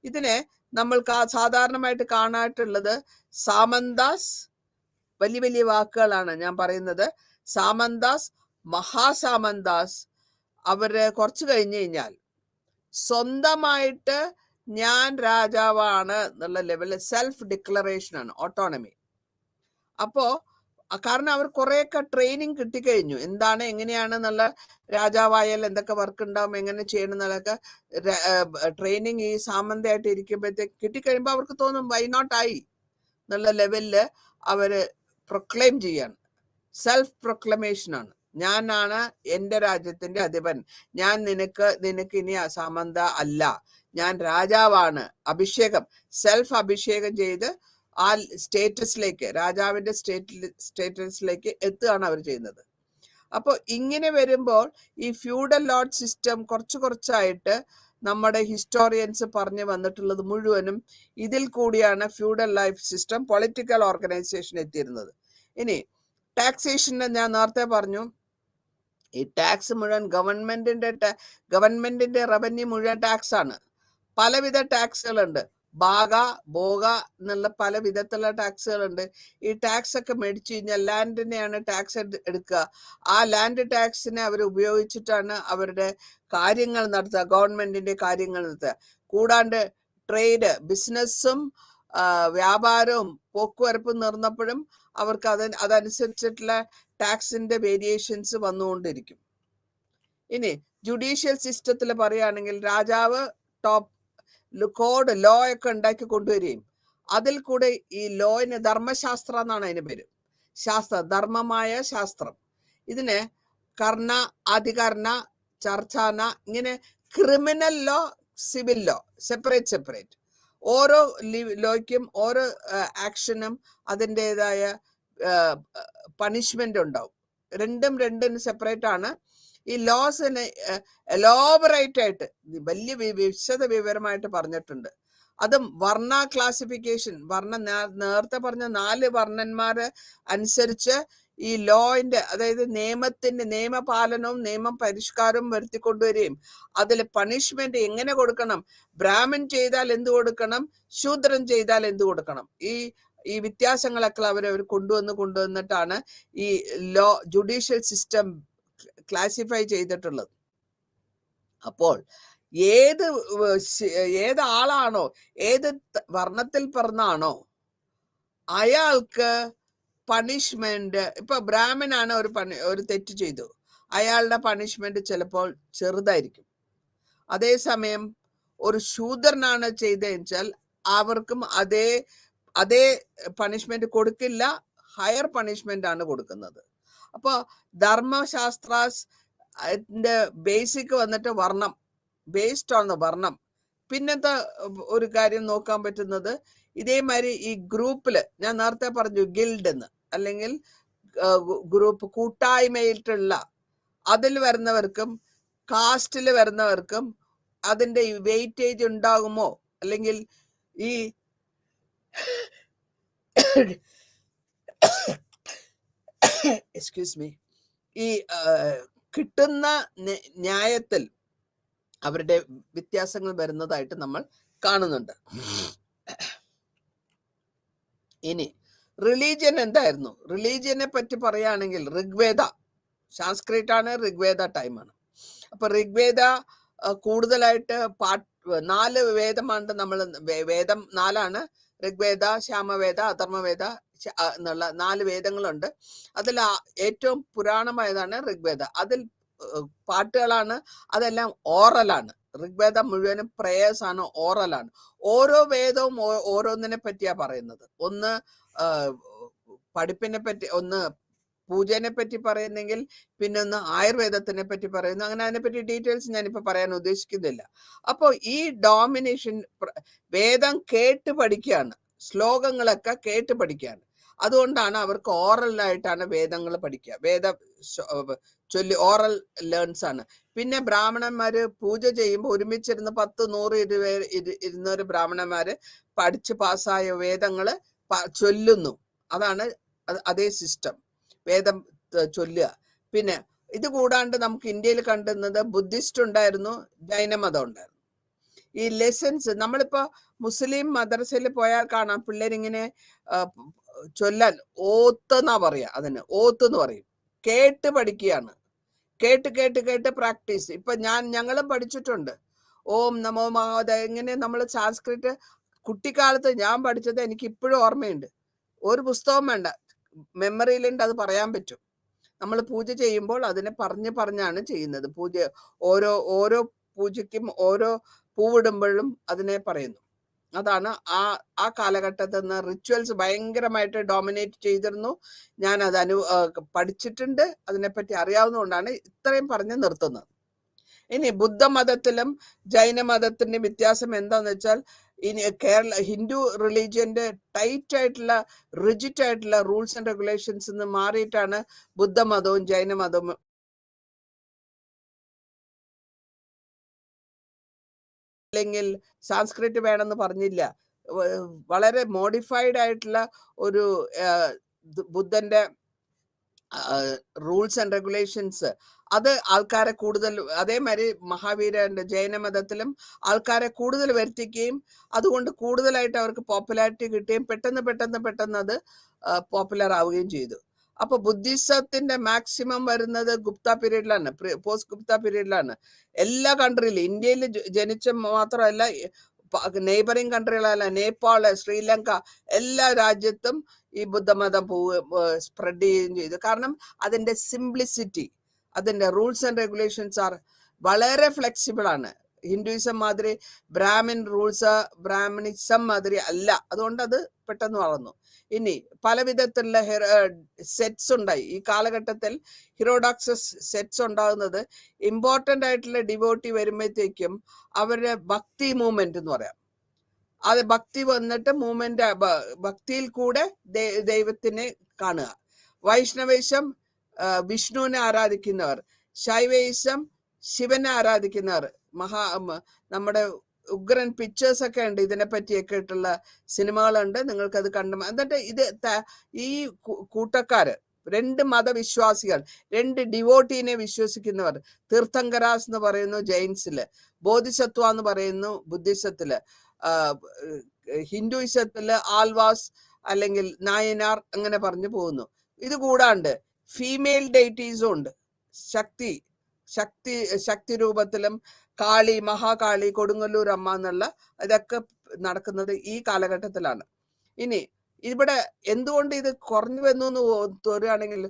ഇതിനെ നമ്മൾ സാധാരണമായിട്ട് കാണാറുള്ളത് സാമന്താസ്, വലിയ വലിയ വാക്കുകളാണ് ഞാൻ പറയുന്നത്. സാമന്താസ്, മഹാസാമന്താസ്. അവര് കുറച്ചു കഴിഞ്ഞു കഴിഞ്ഞാൽ സ്വന്തമായിട്ട് ഞാൻ രാജാവാണ് എന്നുള്ള ലെവലിൽ സെൽഫ് ഡിക്ലറേഷൻ ആണ്, ഓട്ടോണമി. അപ്പോ കാരണം അവർ കുറെയൊക്കെ ട്രെയിനിങ് കിട്ടിക്കഴിഞ്ഞു, എന്താണ് എങ്ങനെയാണെന്നുള്ള, രാജാവായാൽ എന്തൊക്കെ വർക്ക് ഉണ്ടാവും, എങ്ങനെ ചെയ്യണം എന്നുള്ളതൊക്കെ ട്രെയിനിങ് ഈ സാമന്തയായിട്ട് ഇരിക്കുമ്പോഴത്തേക്ക് കിട്ടിക്കഴിയുമ്പോൾ അവർക്ക് തോന്നും വൈ നോട്ട് ആയി എന്നുള്ള ലെവലില് അവര് പ്രൊക്ലെയിം ചെയ്യാണ്. സെൽഫ് പ്രൊക്ലമേഷൻ ആണ്. ഞാനാണ് എൻ്റെ രാജ്യത്തിന്റെ അധിപൻ, ഞാൻ നിനക്ക് ഇനി സാമന്ത അല്ല, ഞാൻ രാജാവാണ്. അഭിഷേകം, സെൽഫ് അഭിഷേകം ചെയ്ത് ആ സ്റ്റേറ്റസിലേക്ക്, രാജാവിന്റെ സ്റ്റേറ്റസിലേക്ക് എത്തുകയാണ് അവർ ചെയ്യുന്നത്. അപ്പോൾ ഇങ്ങനെ വരുമ്പോൾ ഈ ഫ്യൂഡൽ ലോർഡ് സിസ്റ്റം കുറച്ചായിട്ട് നമ്മുടെ ഹിസ്റ്റോറിയൻസ് പറഞ്ഞു വന്നിട്ടുള്ളത് മുഴുവനും ഇതിൽ കൂടിയാണ് government life system, political organisation എത്തിയിരുന്നത്. ഇനി ടാക്സേഷന് ഞാൻ നേരത്തെ പറഞ്ഞു, ഈ ടാക്സ് മുഴുവൻ ഗവൺമെന്റിന്റെ റവന്യൂ മുഴുവൻ ടാക്സ് ആണ്. പലവിധ ടാക്സുകളുണ്ട്, ഭാഗ ഭോഗ എന്നുള്ള പല വിധത്തിലുള്ള ടാക്സുകളുണ്ട്. ഈ ടാക്സ് ഒക്കെ മേടിച്ചു കഴിഞ്ഞാൽ ലാൻഡിനെയാണ് ടാക്സ് എടുക്കുക. ആ ലാൻഡ് ടാക്സിനെ അവർ ഉപയോഗിച്ചിട്ടാണ് അവരുടെ കാര്യങ്ങൾ നടത്തുക, ഗവൺമെന്റിന്റെ കാര്യങ്ങൾ നടത്തുക. കൂടാണ്ട് ട്രേഡ്, ബിസിനസ്സും വ്യാപാരവും പോക്കുവരപ്പും നിർന്നപ്പോഴും അവർക്ക് അതനുസരിച്ചിട്ടുള്ള ടാക്സിന്റെ വേരിയേഷൻസ് വന്നുകൊണ്ടിരിക്കും. ഇനി ജുഡീഷ്യൽ സിസ്റ്റത്തിൽ പറയുകയാണെങ്കിൽ രാജാവ് ടോപ്പ് കോഡ് ലോ ഒക്കെ ഉണ്ടാക്കി കൊണ്ടുവരികയും അതിൽ കൂടെ ഈ ലോയിന് ധർമ്മശാസ്ത്രം എന്നാണ് അതിന് പേര്, ധർമ്മമായ ശാസ്ത്രം. ഇതിന് കർണ, അധികർണ, ചർച്ചാന, ഇങ്ങനെ criminal law, civil law separate. ഓരോ ലോയ്ക്കും ഓരോ ആക്ഷനും അതിൻ്റെതായ പണിഷ്മെന്റ് ഉണ്ടാവും. രണ്ടും സെപ്പറേറ്റ് ആണ്. ഈ ലോസിന് എലോബറേറ്റ് ആയിട്ട് വലിയ വിശദ വിവരമായിട്ട് പറഞ്ഞിട്ടുണ്ട്. അതും വർണ്ണ ക്ലാസിഫിക്കേഷൻ, നേരത്തെ പറഞ്ഞ 4 വർണ്ണന്മാര് അനുസരിച്ച് ഈ ലോയിന്റെ, അതായത് നിയമപാലനവും നിയമം പരിഷ്കാരവും വരുത്തിക്കൊണ്ടുവരികയും അതിൽ പണിഷ്മെന്റ് എങ്ങനെ കൊടുക്കണം, ബ്രാഹ്മൺ ചെയ്താൽ എന്ത് കൊടുക്കണം, ശൂദ്രൻ ചെയ്താൽ എന്ത് കൊടുക്കണം, ഈ വ്യത്യാസങ്ങളൊക്കെ അവർ കൊണ്ടുവന്നിട്ടാണ് ഈ ജുഡീഷ്യൽ സിസ്റ്റം ക്ലാസിഫൈ ചെയ്തിട്ടുള്ളത്. അപ്പോൾ ഏത് ആളാണോ, ഏത് വർണ്ണത്തിൽ പിറന്നാണോ അയാൾക്ക് പണിഷ്മെന്റ്, ഇപ്പൊ ബ്രാഹ്മണാണ് ഒരു തെറ്റ് ചെയ്തു, അയാളുടെ പണിഷ്മെന്റ് ചിലപ്പോൾ ചെറുതായിരിക്കും. അതേസമയം ഒരു ശൂദ്രനാണ് ചെയ്തതെന്ന് വെച്ചാൽ അവർക്കും അതേ അതേ പണിഷ്മെന്റ് കൊടുക്കില്ല, ഹയർ പണിഷ്മെന്റ് ആണ് കൊടുക്കുന്നത്. അപ്പോൾ ധർമ്മശാസ്ത്രാസ് ബേസിക് വന്നിട്ട് വർണ്ണം, ബേസ്ഡ് ഓൺ വർണ്ണം. പിന്നത്തെ ഒരു കാര്യം നോക്കാൻ പറ്റുന്നത് ഇതേമാതിരി ഈ ഗ്രൂപ്പില് ഞാൻ നേരത്തെ പറഞ്ഞു ഗിൽഡ് എന്ന്, അല്ലെങ്കിൽ ഗ്രൂപ്പ് കൂട്ടായ്മയിട്ടുള്ള അതിൽ വരുന്നവർക്കും കാസ്റ്റിൽ വരുന്നവർക്കും അതിന്റെ വെയിറ്റേജ് ഉണ്ടാകുമോ, അല്ലെങ്കിൽ ഈ എക്സ്ക്യൂസ് മീ, ഈ കിട്ടുന്ന ന്യായത്തിൽ അവരുടെ വ്യത്യാസങ്ങൾ വരുന്നതായിട്ട് നമ്മൾ കാണുന്നുണ്ട്. ഇനി റിലീജിയൻ എന്തായിരുന്നു? റിലീജിയനെ പറ്റി പറയുകയാണെങ്കിൽ ഋഗ്വേദ, സാൻസ്ക്രിറ്റ് ആണ്, ഋഗ്വേദ ടൈമാണ്. അപ്പൊ ഋഗ്വേദ കൂടുതലായിട്ട് 4 വേദമാണ്. നമ്മൾ വേദം 4ആണ്. ഋഗ്വേദ, ശ്യാമവേദ, അഥർവവേദ എന്നുള്ള 4 വേദങ്ങളുണ്ട്. അതിൽ ഏറ്റവും പുരാണമായതാണ് ഋഗ്വേദ. അതിൽ പാട്ടുകളാണ്, അതെല്ലാം ഓറലാണ്. ഋഗ്വേദം മുഴുവനും പ്രേയേഴ്സ് ആണ്, ഓറലാണ്. ഓരോ വേദവും ഓരോന്നിനെ പറ്റിയാ പറയുന്നത്. ഒന്ന് പഠിപ്പിനെ പറ്റി, ഒന്ന് പൂജനെ പറ്റി പറയുന്നെങ്കിൽ, പിന്നെ ഒന്ന് ആയുർവേദത്തിനെ പറ്റി പറയുന്നു. അങ്ങനെ അതിനെപ്പറ്റി ഡീറ്റെയിൽസ് ഞാനിപ്പോ പറയാൻ ഉദ്ദേശിക്കുന്നില്ല. അപ്പോൾ ഈ ഡോമിനേഷൻ, വേദം കേട്ട് പഠിക്കുകയാണ്, ശ്ലോകങ്ങളൊക്കെ കേട്ട് പഠിക്കുകയാണ്. അതുകൊണ്ടാണ് അവർക്ക് ഓറലായിട്ടാണ് വേദങ്ങൾ പഠിക്കുക. ചൊല്ലി ഓറൽ ലേൺസ് ആണ്. പിന്നെ ബ്രാഹ്മണന്മാര് പൂജ ചെയ്യുമ്പോൾ ഒരുമിച്ചിരുന്ന് 10, 100, 200 ബ്രാഹ്മണന്മാര് പഠിച്ച് പാസ്സായ വേദങ്ങള് ചൊല്ലുന്നു. അതാണ് അതേ സിസ്റ്റം, വേദം ചൊല്ലുക. പിന്നെ ഇത് കൂടാണ്ട് നമുക്ക് ഇന്ത്യയിൽ കണ്ടുന്നത് ബുദ്ധിസ്റ്റ് ഉണ്ടായിരുന്നു, ജൈനമതം ഉണ്ടായിരുന്നു. ഈ ലെസൺസ് നമ്മളിപ്പോ മുസ്ലിം മദ്രസയിൽ പോയാൽ കാണാം, പിള്ളേരിങ്ങനെ ചൊല്ലാൻ ഓത്തെന്നാ പറയാ, അതിന് ഓത്ത് എന്ന് പറയും. കേട്ട് പഠിക്കുകയാണ്, കേട്ട് കേട്ട് കേട്ട് പ്രാക്ടീസ്. ഇപ്പൊ ഞങ്ങളും പഠിച്ചിട്ടുണ്ട്. ഓം നമോ മഹാദേവ, ഇങ്ങനെ നമ്മൾ സാൻസ്ക്രിറ്റ് കുട്ടിക്കാലത്ത് ഞാൻ പഠിച്ചത് എനിക്ക് ഇപ്പോഴും ഓർമ്മയുണ്ട്. ഒരു പുസ്തകം വേണ്ട, മെമ്മറിയിലുണ്ട്, അത് പറയാൻ പറ്റും. നമ്മൾ പൂജ ചെയ്യുമ്പോൾ അതിനെ പറഞ്ഞാണ് ചെയ്യുന്നത്. ഓരോ പൂജയ്ക്കും ഓരോ പൂവിടുമ്പോഴും അതിനെ പറയുന്നു. അതാണ് ആ കാലഘട്ടത്തിൽ നിന്ന് റിച്വൽസ് ഭയങ്കരമായിട്ട് ഡോമിനേറ്റ് ചെയ്തിരുന്നു. ഞാൻ അത് പഠിച്ചിട്ടുണ്ട്, അതിനെപ്പറ്റി അറിയാവുന്നതുകൊണ്ടാണ് ഇത്രയും പറഞ്ഞ് നിർത്തുന്നത്. ഇനി ബുദ്ധമതത്തിലും ജൈനമതത്തിന്റെ വ്യത്യാസം എന്താന്ന് വെച്ചാൽ, ഇനി ഹിന്ദു റിലീജിയന്റെ ടൈറ്റ് ആയിട്ടുള്ള റിജിറ്റ് ആയിട്ടുള്ള റൂൾസ് ആൻഡ് റെഗുലേഷൻസ് നിന്ന് മാറിയിട്ടാണ് ബുദ്ധമതവും ജൈനമതവും. അല്ലെങ്കിൽ സാൻസ്ക്രിറ്റ് വേണമെന്ന് പറഞ്ഞില്ല, വളരെ മോഡിഫൈഡ് ആയിട്ടുള്ള ഒരു ബുദ്ധന്റെ റൂൾസ് ആൻഡ് റെഗുലേഷൻസ്, അത് ആൾക്കാരെ കൂടുതൽ, അതേമാതിരി മഹാവീരന്റെ ജൈനമതത്തിലും ആൾക്കാരെ കൂടുതൽ വരുത്തിക്കുകയും അതുകൊണ്ട് കൂടുതലായിട്ട് അവർക്ക് പോപ്പുലാരിറ്റി കിട്ടുകയും പെട്ടെന്ന് അത് പോപ്പുലർ ആവുകയും ചെയ്തു. അപ്പൊ ബുദ്ധിസത്തിന്റെ മാക്സിമം വരുന്നത് ഗുപ്ത പീരീഡിലാണ്, പോസ്റ്റ് ഗുപ്ത പീരീഡിലാണ്. എല്ലാ കൺട്രിയിലും, ഇന്ത്യയിൽ ജനിച്ച മാത്രമല്ല, നെയ്ബറിങ് കൺട്രികളല്ല, നേപ്പാള്, ശ്രീലങ്ക, എല്ലാ രാജ്യത്തും ഈ ബുദ്ധമതം സ്പ്രെഡ് ചെയ്യുകയും ചെയ്തു. കാരണം അതിന്റെ സിംപ്ലിസിറ്റി, അതിന്റെ റൂൾസ് ആൻഡ് റെഗുലേഷൻസ് വളരെ ഫ്ലെക്സിബിൾ ആണ്. ഹിന്ദുയിസം മാതിരി ബ്രാഹ്മിൻ റൂൾസ്, ബ്രാഹ്മണിസം മാതിരി അല്ല. അതുകൊണ്ട് അത് പെട്ടെന്ന് വളർന്നു. ഇനി പല വിധത്തിലുള്ള സെറ്റ്സ് ഉണ്ടായി. ഈ കാലഘട്ടത്തിൽ ഹിറോഡോക്സസ് സെറ്റ്സ് ഉണ്ടാകുന്നത് ഇമ്പോർട്ടൻ്റ് ആയിട്ടുള്ള ഡിവോട്ടി വരുമ്പോഴത്തേക്കും അവരുടെ ഭക്തി മൂവ്മെന്റ് എന്ന് പറയാം. അത് ഭക്തി വന്നിട്ട് മൂവ്മെന്റ്, ഭക്തിയിൽ കൂടെ ദൈവത്തിനെ കാണുക. വൈഷ്ണവേശം വിഷ്ണുവിനെ ആരാധിക്കുന്നവർ, ശൈവേശം ശിവനെ ആരാധിക്കുന്നവർ. നമ്മുടെ ഉഗ്രൻ പിക്ചേഴ്സ് ഒക്കെ ഉണ്ട്, ഇതിനെ പറ്റിയൊക്കെ ആയിട്ടുള്ള സിനിമകളുണ്ട്, നിങ്ങൾക്കത് കണ്ടു. എന്നിട്ട് ഈ കൂട്ടക്കാര്, 2 മതവിശ്വാസികൾ, 2 ഡിവോട്ടീനെ വിശ്വസിക്കുന്നവർ, തീർത്ഥങ്കരാസ് എന്ന് പറയുന്നു ജൈൻസില്, ബോധിസത്വ എന്ന് പറയുന്നു ബുദ്ധിസത്തില്, ഹിന്ദുയിസത്തില് ആൽവാസ് അല്ലെങ്കിൽ നായനാർ, അങ്ങനെ പറഞ്ഞു പോകുന്നു. ഇത് കൂടാണ്ട് ഫീമെയിൽ ഡെയിറ്റീസും ഉണ്ട്. ശക്തി രൂപത്തിലും കാളി, മഹാകാളി, കൊടുങ്ങല്ലൂർ അമ്മ എന്നുള്ള ഇതൊക്കെ നടക്കുന്നത് ഈ കാലഘട്ടത്തിലാണ്. ഇനി ഇവിടെ എന്തുകൊണ്ട് ഇത് കുറഞ്ഞു വന്നു എന്ന് തോന്നുകയാണെങ്കിൽ,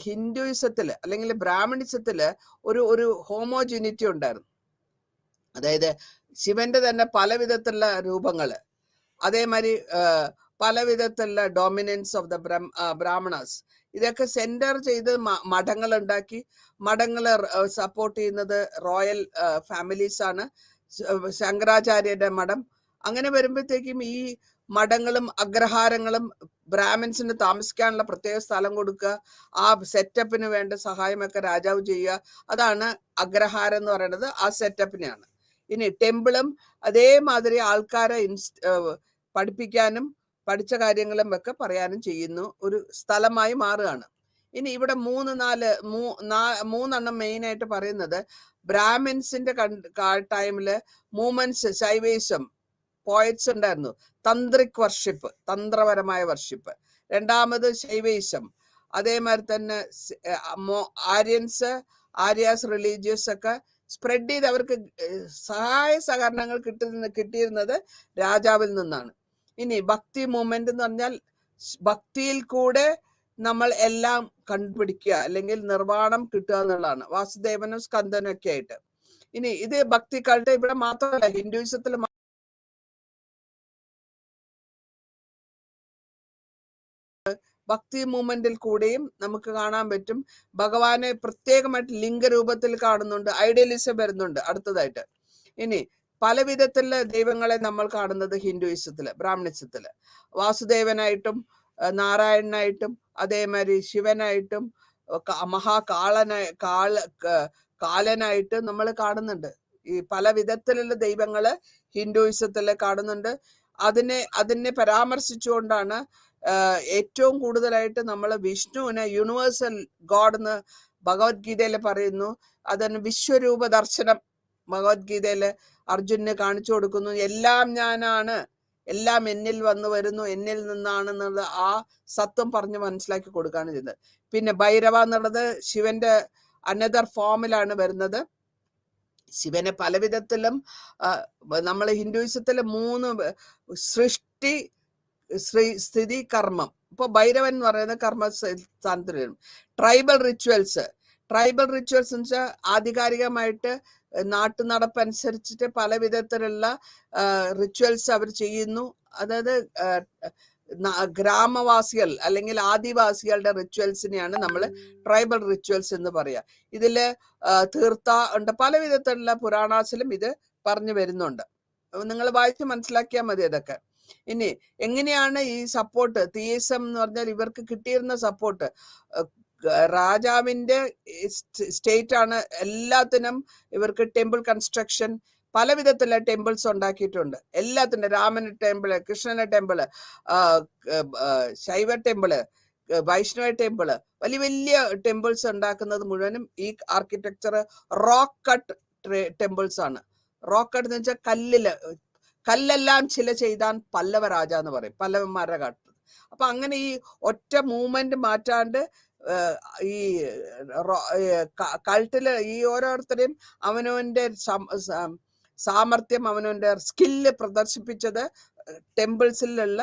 ഹിന്ദുയിസത്തില് അല്ലെങ്കിൽ ബ്രാഹ്മണിസത്തില് ഒരു ഹോമോജിനിറ്റി ഉണ്ടായിരുന്നു. അതായത് ശിവന്റെ തന്നെ പല വിധത്തിലുള്ള രൂപങ്ങള്, അതേമാതിരി പല വിധത്തിലുള്ള ഡോമിനൻസ് ഓഫ് ദ ബ്രാഹ്മണാസ്, ഇതൊക്കെ സെന്റർ ചെയ്ത് മഠങ്ങൾ ഉണ്ടാക്കി. മഠങ്ങൾ സപ്പോർട്ട് ചെയ്യുന്നത് റോയൽ ഫാമിലീസ് ആണ്, ശങ്കരാചാര്യരുടെ മഠം. അങ്ങനെ വരുമ്പോഴത്തേക്കും ഈ മഠങ്ങളും അഗ്രഹാരങ്ങളും ബ്രാഹ്മിൻസിന് താമസിക്കാനുള്ള പ്രത്യേക സ്ഥലം കൊടുക്കുക, ആ സെറ്റപ്പിന് വേണ്ട സഹായമൊക്കെ രാജാവ് ചെയ്യുക. അതാണ് അഗ്രഹാരം എന്ന് പറയുന്നത്, ആ സെറ്റപ്പിനെയാണ്. ഇനി ടെമ്പിളും അതേമാതിരി ആൾക്കാരെ പഠിപ്പിക്കാനും പഠിച്ച കാര്യങ്ങളും ഒക്കെ പറയാനും ചെയ്യുന്നു, ഒരു സ്ഥലമായി മാറുകയാണ്. ഇനി ഇവിടെ മൂന്നെണ്ണം മെയിൻ ആയിട്ട് പറയുന്നത് ബ്രാഹ്മിൻസിന്റെ ടൈമില് മൂവ്മെന്റ്സ്, ശൈവേശം, പോയറ്റ്സ് ഉണ്ടായിരുന്നു. തന്ത്രിക് വർഷിപ്പ്, തന്ത്രപരമായ വർഷിപ്പ്. രണ്ടാമത് ശൈവേശം. അതേമാതിരി തന്നെ ആര്യാസ് റിലീജിയസ് ഒക്കെ സ്പ്രെഡ് ചെയ്ത് അവർക്ക് സഹായ സഹകരണങ്ങൾ കിട്ടിയിരുന്നത് രാജാവിൽ നിന്നാണ്. ഇനി ഭക്തി മൂവ്മെന്റ് എന്ന് പറഞ്ഞാൽ ഭക്തിയിൽ കൂടെ നമ്മൾ എല്ലാം കണ്ടുപിടിക്കുക, അല്ലെങ്കിൽ നിർവ്വാണം കിട്ടുക എന്നുള്ളതാണ്, വാസുദേവനും സ്കന്ദനും ഒക്കെ ആയിട്ട്. ഇനി ഇത് ഭക്തി കൾട്ട് ഇവിടെ മാത്രമല്ല, ഹിന്ദുയിസത്തിൽ ഭക്തി മൂവ്മെന്റിൽ കൂടെയും നമുക്ക് കാണാൻ പറ്റും. ഭഗവാനെ പ്രത്യേകമായിട്ട് ലിംഗരൂപത്തിൽ കാണുന്നുണ്ട്, ഐഡിയലിസം വരുന്നുണ്ട് അടുത്തതായിട്ട്. ഇനി പല വിധത്തിലുള്ള ദൈവങ്ങളെ നമ്മൾ കാണുന്നത് ഹിന്ദുയിസത്തില്, ബ്രാഹ്മണിസത്തില് വാസുദേവനായിട്ടും നാരായണനായിട്ടും അതേമാതിരി ശിവനായിട്ടും കാലനായിട്ട് നമ്മൾ കാണുന്നുണ്ട്. ഈ പല വിധത്തിലുള്ള ദൈവങ്ങള് ഹിന്ദുയിസത്തില് കാണുന്നുണ്ട്. അതിനെ പരാമർശിച്ചുകൊണ്ടാണ് ഏറ്റവും കൂടുതലായിട്ട് നമ്മൾ വിഷ്ണുവിനെ യൂണിവേഴ്സൽ ഗോഡ് എന്ന് ഭഗവത്ഗീതയിൽ പറയുന്നു. അതിന് വിശ്വരൂപ ദർശനം ഭഗവത്ഗീതയില് അർജുനന് കാണിച്ചു കൊടുക്കുന്നു. എല്ലാം ഞാനാണ്, എല്ലാം എന്നിൽ വന്നു വരുന്നു, എന്നിൽ നിന്നാണെന്നുള്ള ആ സത്വം പറഞ്ഞ് മനസ്സിലാക്കി കൊടുക്കുകയാണ് ചെയ്തത്. പിന്നെ ഭൈരവ എന്നുള്ളത് ശിവന്റെ അനദർ ഫോമിലാണ് വരുന്നത്. ശിവനെ പല വിധത്തിലും നമ്മൾ ഹിന്ദുയിസത്തില് 3 സൃഷ്ടി, സ്ഥിതി, കർമ്മം. ഇപ്പൊ ഭൈരവൻ എന്ന് പറയുന്നത് കർമ്മസ്ഥാനത്തിൽ വരും. ട്രൈബൽ റിച്വൽസ് എന്ന് വെച്ചാൽ ആധികാരികമായിട്ട് നാട്ടുനടപ്പനുസരിച്ചിട്ട് പല വിധത്തിലുള്ള റിച്വൽസ് അവർ ചെയ്യുന്നു. അതായത് ഗ്രാമവാസികൾ അല്ലെങ്കിൽ ആദിവാസികളുടെ റിച്വൽസിനെയാണ് നമ്മൾ ട്രൈബൽ റിച്വൽസ് എന്ന് പറയാ. ഇതില് തീർത്ഥ ഉണ്ട്, പല വിധത്തിലുള്ള പുരാണാസിലും ഇത് പറഞ്ഞു വരുന്നുണ്ട്. നിങ്ങൾ വായിച്ച് മനസ്സിലാക്കിയാൽ മതി അതൊക്കെ. ഇനി എങ്ങനെയാണ് ഈ സപ്പോർട്ട്, തീയിസം എന്ന് പറഞ്ഞാൽ ഇവർക്ക് കിട്ടിയിരുന്ന സപ്പോർട്ട്, രാജാവിന്റെ സ്റ്റേറ്റ് ആണ്, എല്ലാത്തിനും ഇവർക്ക് ടെമ്പിൾ കൺസ്ട്രക്ഷൻ, പല വിധത്തിലുള്ള ടെമ്പിൾസ് ഉണ്ടാക്കിയിട്ടുണ്ട്. എല്ലാത്തിനും രാമന് ടെമ്പിള്, കൃഷ്ണന്റെ ടെമ്പിള്, ശൈവ ടെമ്പിള്, വൈഷ്ണവ ടെമ്പിള്, വലിയ വലിയ ടെമ്പിൾസ് ഉണ്ടാക്കുന്നത് മുഴുവനും ഈ ആർക്കിടെക്ചർ റോക്ക് കട്ട് ടെമ്പിൾസ് ആണ്. റോക്ക് കട്ട് എന്ന് വെച്ചാൽ കല്ലെല്ലാം ചില ചെയ്താൻ പല്ലവ രാജ എന്ന് പറയും, പല്ലവന്മാരുടെ കാട്ട്. അപ്പൊ അങ്ങനെ ഈ ഒറ്റ മൂവ്മെന്റ് മാറ്റാണ്ട് ഈ കൾട്ടില് ഈ ഓരോരുത്തരെയും അവനവന്റെ സാമർത്ഥ്യം, അവനവന്റെ സ്കില്ല് പ്രദർശിപ്പിച്ചത് ടെമ്പിൾസിലുള്ള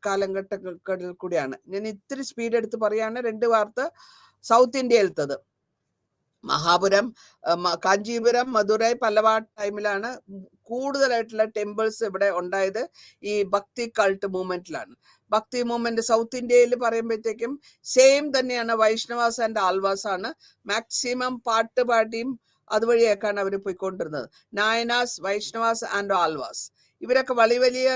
കാലഘട്ടങ്ങളിൽ കൂടിയാണ്. ഞാൻ ഇത്തിരി സ്പീഡ് എടുത്ത് പറയാണ്. 2 വാർത്ത സൗത്ത് ഇന്ത്യയിലത്തത്. മഹാപുരം, കാഞ്ചീപുരം, മധുരൈ, പല്ലവ ടൈമിലാണ് കൂടുതലായിട്ടുള്ള ടെമ്പിൾസ് ഇവിടെ ഉണ്ടായത്. ഈ ഭക്തി കൾട്ട് മൂവ്മെന്റിലാണ്. ഭക്തി മൂവ്മെന്റ് സൗത്ത് ഇന്ത്യയിൽ പറയുമ്പോഴത്തേക്കും സെയിം തന്നെയാണ്. വൈഷ്ണവാസ് ആൻഡ് ആൽവാസ് ആണ് മാക്സിമം പാട്ടുപാടിയും അതുവഴിയൊക്കെയാണ് അവർ പോയിക്കൊണ്ടിരുന്നത്. നായനാസ്, വൈഷ്ണവാസ് ആൻഡ് ആൽവാസ്, ഇവരൊക്കെ വലിയ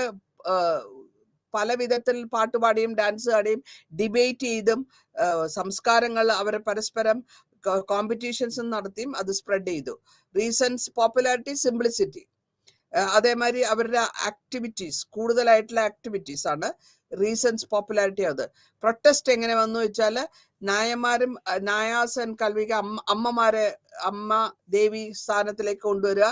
പല വിധത്തിൽ പാട്ടുപാടിയും ഡാൻസ് ആടിയും ഡിബേറ്റ് ചെയ്തും സംസ്കാരങ്ങൾ അവർ പരസ്പരം കോമ്പറ്റീഷൻസ് നടത്തിയും അത് സ്പ്രെഡ് ചെയ്തു. Reasons popularity, simplicity. അതേമാതിരി അവരുടെ ആക്ടിവിറ്റീസ്, കൂടുതലായിട്ടുള്ള ആക്ടിവിറ്റീസ് ആണ് റീസൺസ് പോപ്പുലാരിറ്റി. അത് പ്രൊട്ടസ്റ്റ് എങ്ങനെ വന്നു വെച്ചാൽ നായാസ് ആൻഡ് കൽവിക അമ്മമാരെ ദേവി സ്ഥാനത്തിലേക്ക് കൊണ്ടുവരിക.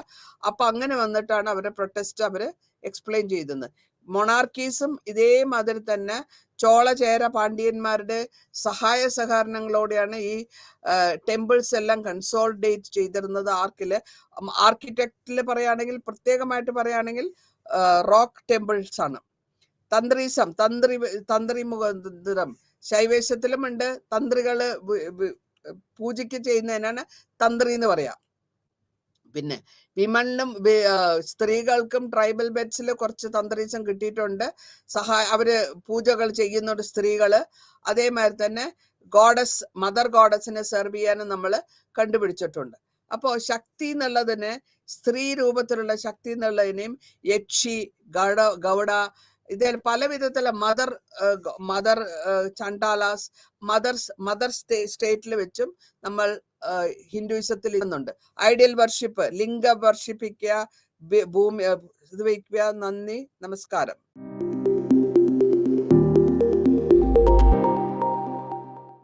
അപ്പൊ അങ്ങനെ വന്നിട്ടാണ് അവരുടെ പ്രൊട്ടസ്റ്റ് അവര് എക്സ്പ്ലെയിൻ ചെയ്തത്. മൊണാർക്കീസും ഇതേമാതിരി തന്നെ ചോള, ചേര, പാണ്ഡ്യന്മാരുടെ സഹായ സഹകരണങ്ങളോടെയാണ് ഈ ടെമ്പിൾസ് എല്ലാം കൺസോളിഡേറ്റ് ചെയ്തിരുന്നത്. ആർക്കിടെക്റ്റില് പറയുകയാണെങ്കിൽ, പ്രത്യേകമായിട്ട് പറയുകയാണെങ്കിൽ റോക്ക് ടെമ്പിൾസ് ആണ്. തന്ത്രി മുഖാന്തരം ശൈവേശത്തിലും ഉണ്ട്. തന്ത്രികള് പൂജയ്ക്ക് ചെയ്യുന്നതിനാണ് തന്ത്രി എന്ന് പറയാം. പിന്നെ വിമണിനും സ്ത്രീകൾക്കും ട്രൈബൽ ബെഡ്സിൽ കുറച്ച് തന്ത്രീസം കിട്ടിയിട്ടുണ്ട്. അവര് പൂജകൾ ചെയ്യുന്നുണ്ട് സ്ത്രീകള്. അതേമാതിരി തന്നെ മദർ ഗോഡസിനെ സെർവ് ചെയ്യാനും നമ്മൾ കണ്ടുപിടിച്ചിട്ടുണ്ട്. അപ്പോ ശക്തി എന്നുള്ളതിന് സ്ത്രീ രൂപത്തിലുള്ള ശക്തി എന്നുള്ളതിനെയും യക്ഷി, ഗൗഡ, ഇതിൽ പല വിധത്തിലുള്ള മദർ ചണ്ടാലാസ്, മദർ സ്റ്റേറ്റിൽ വെച്ചും നമ്മൾ ഹിന്ദുയിസത്തിൽ ഇന്നുണ്ട്. ഐഡിയൽ വർഷിപ്പ്, ലിംഗ വർഷിപ്പിക്കുക, ഭൂമി ഇത് വയ്ക്കുക. നന്ദി, നമസ്കാരം.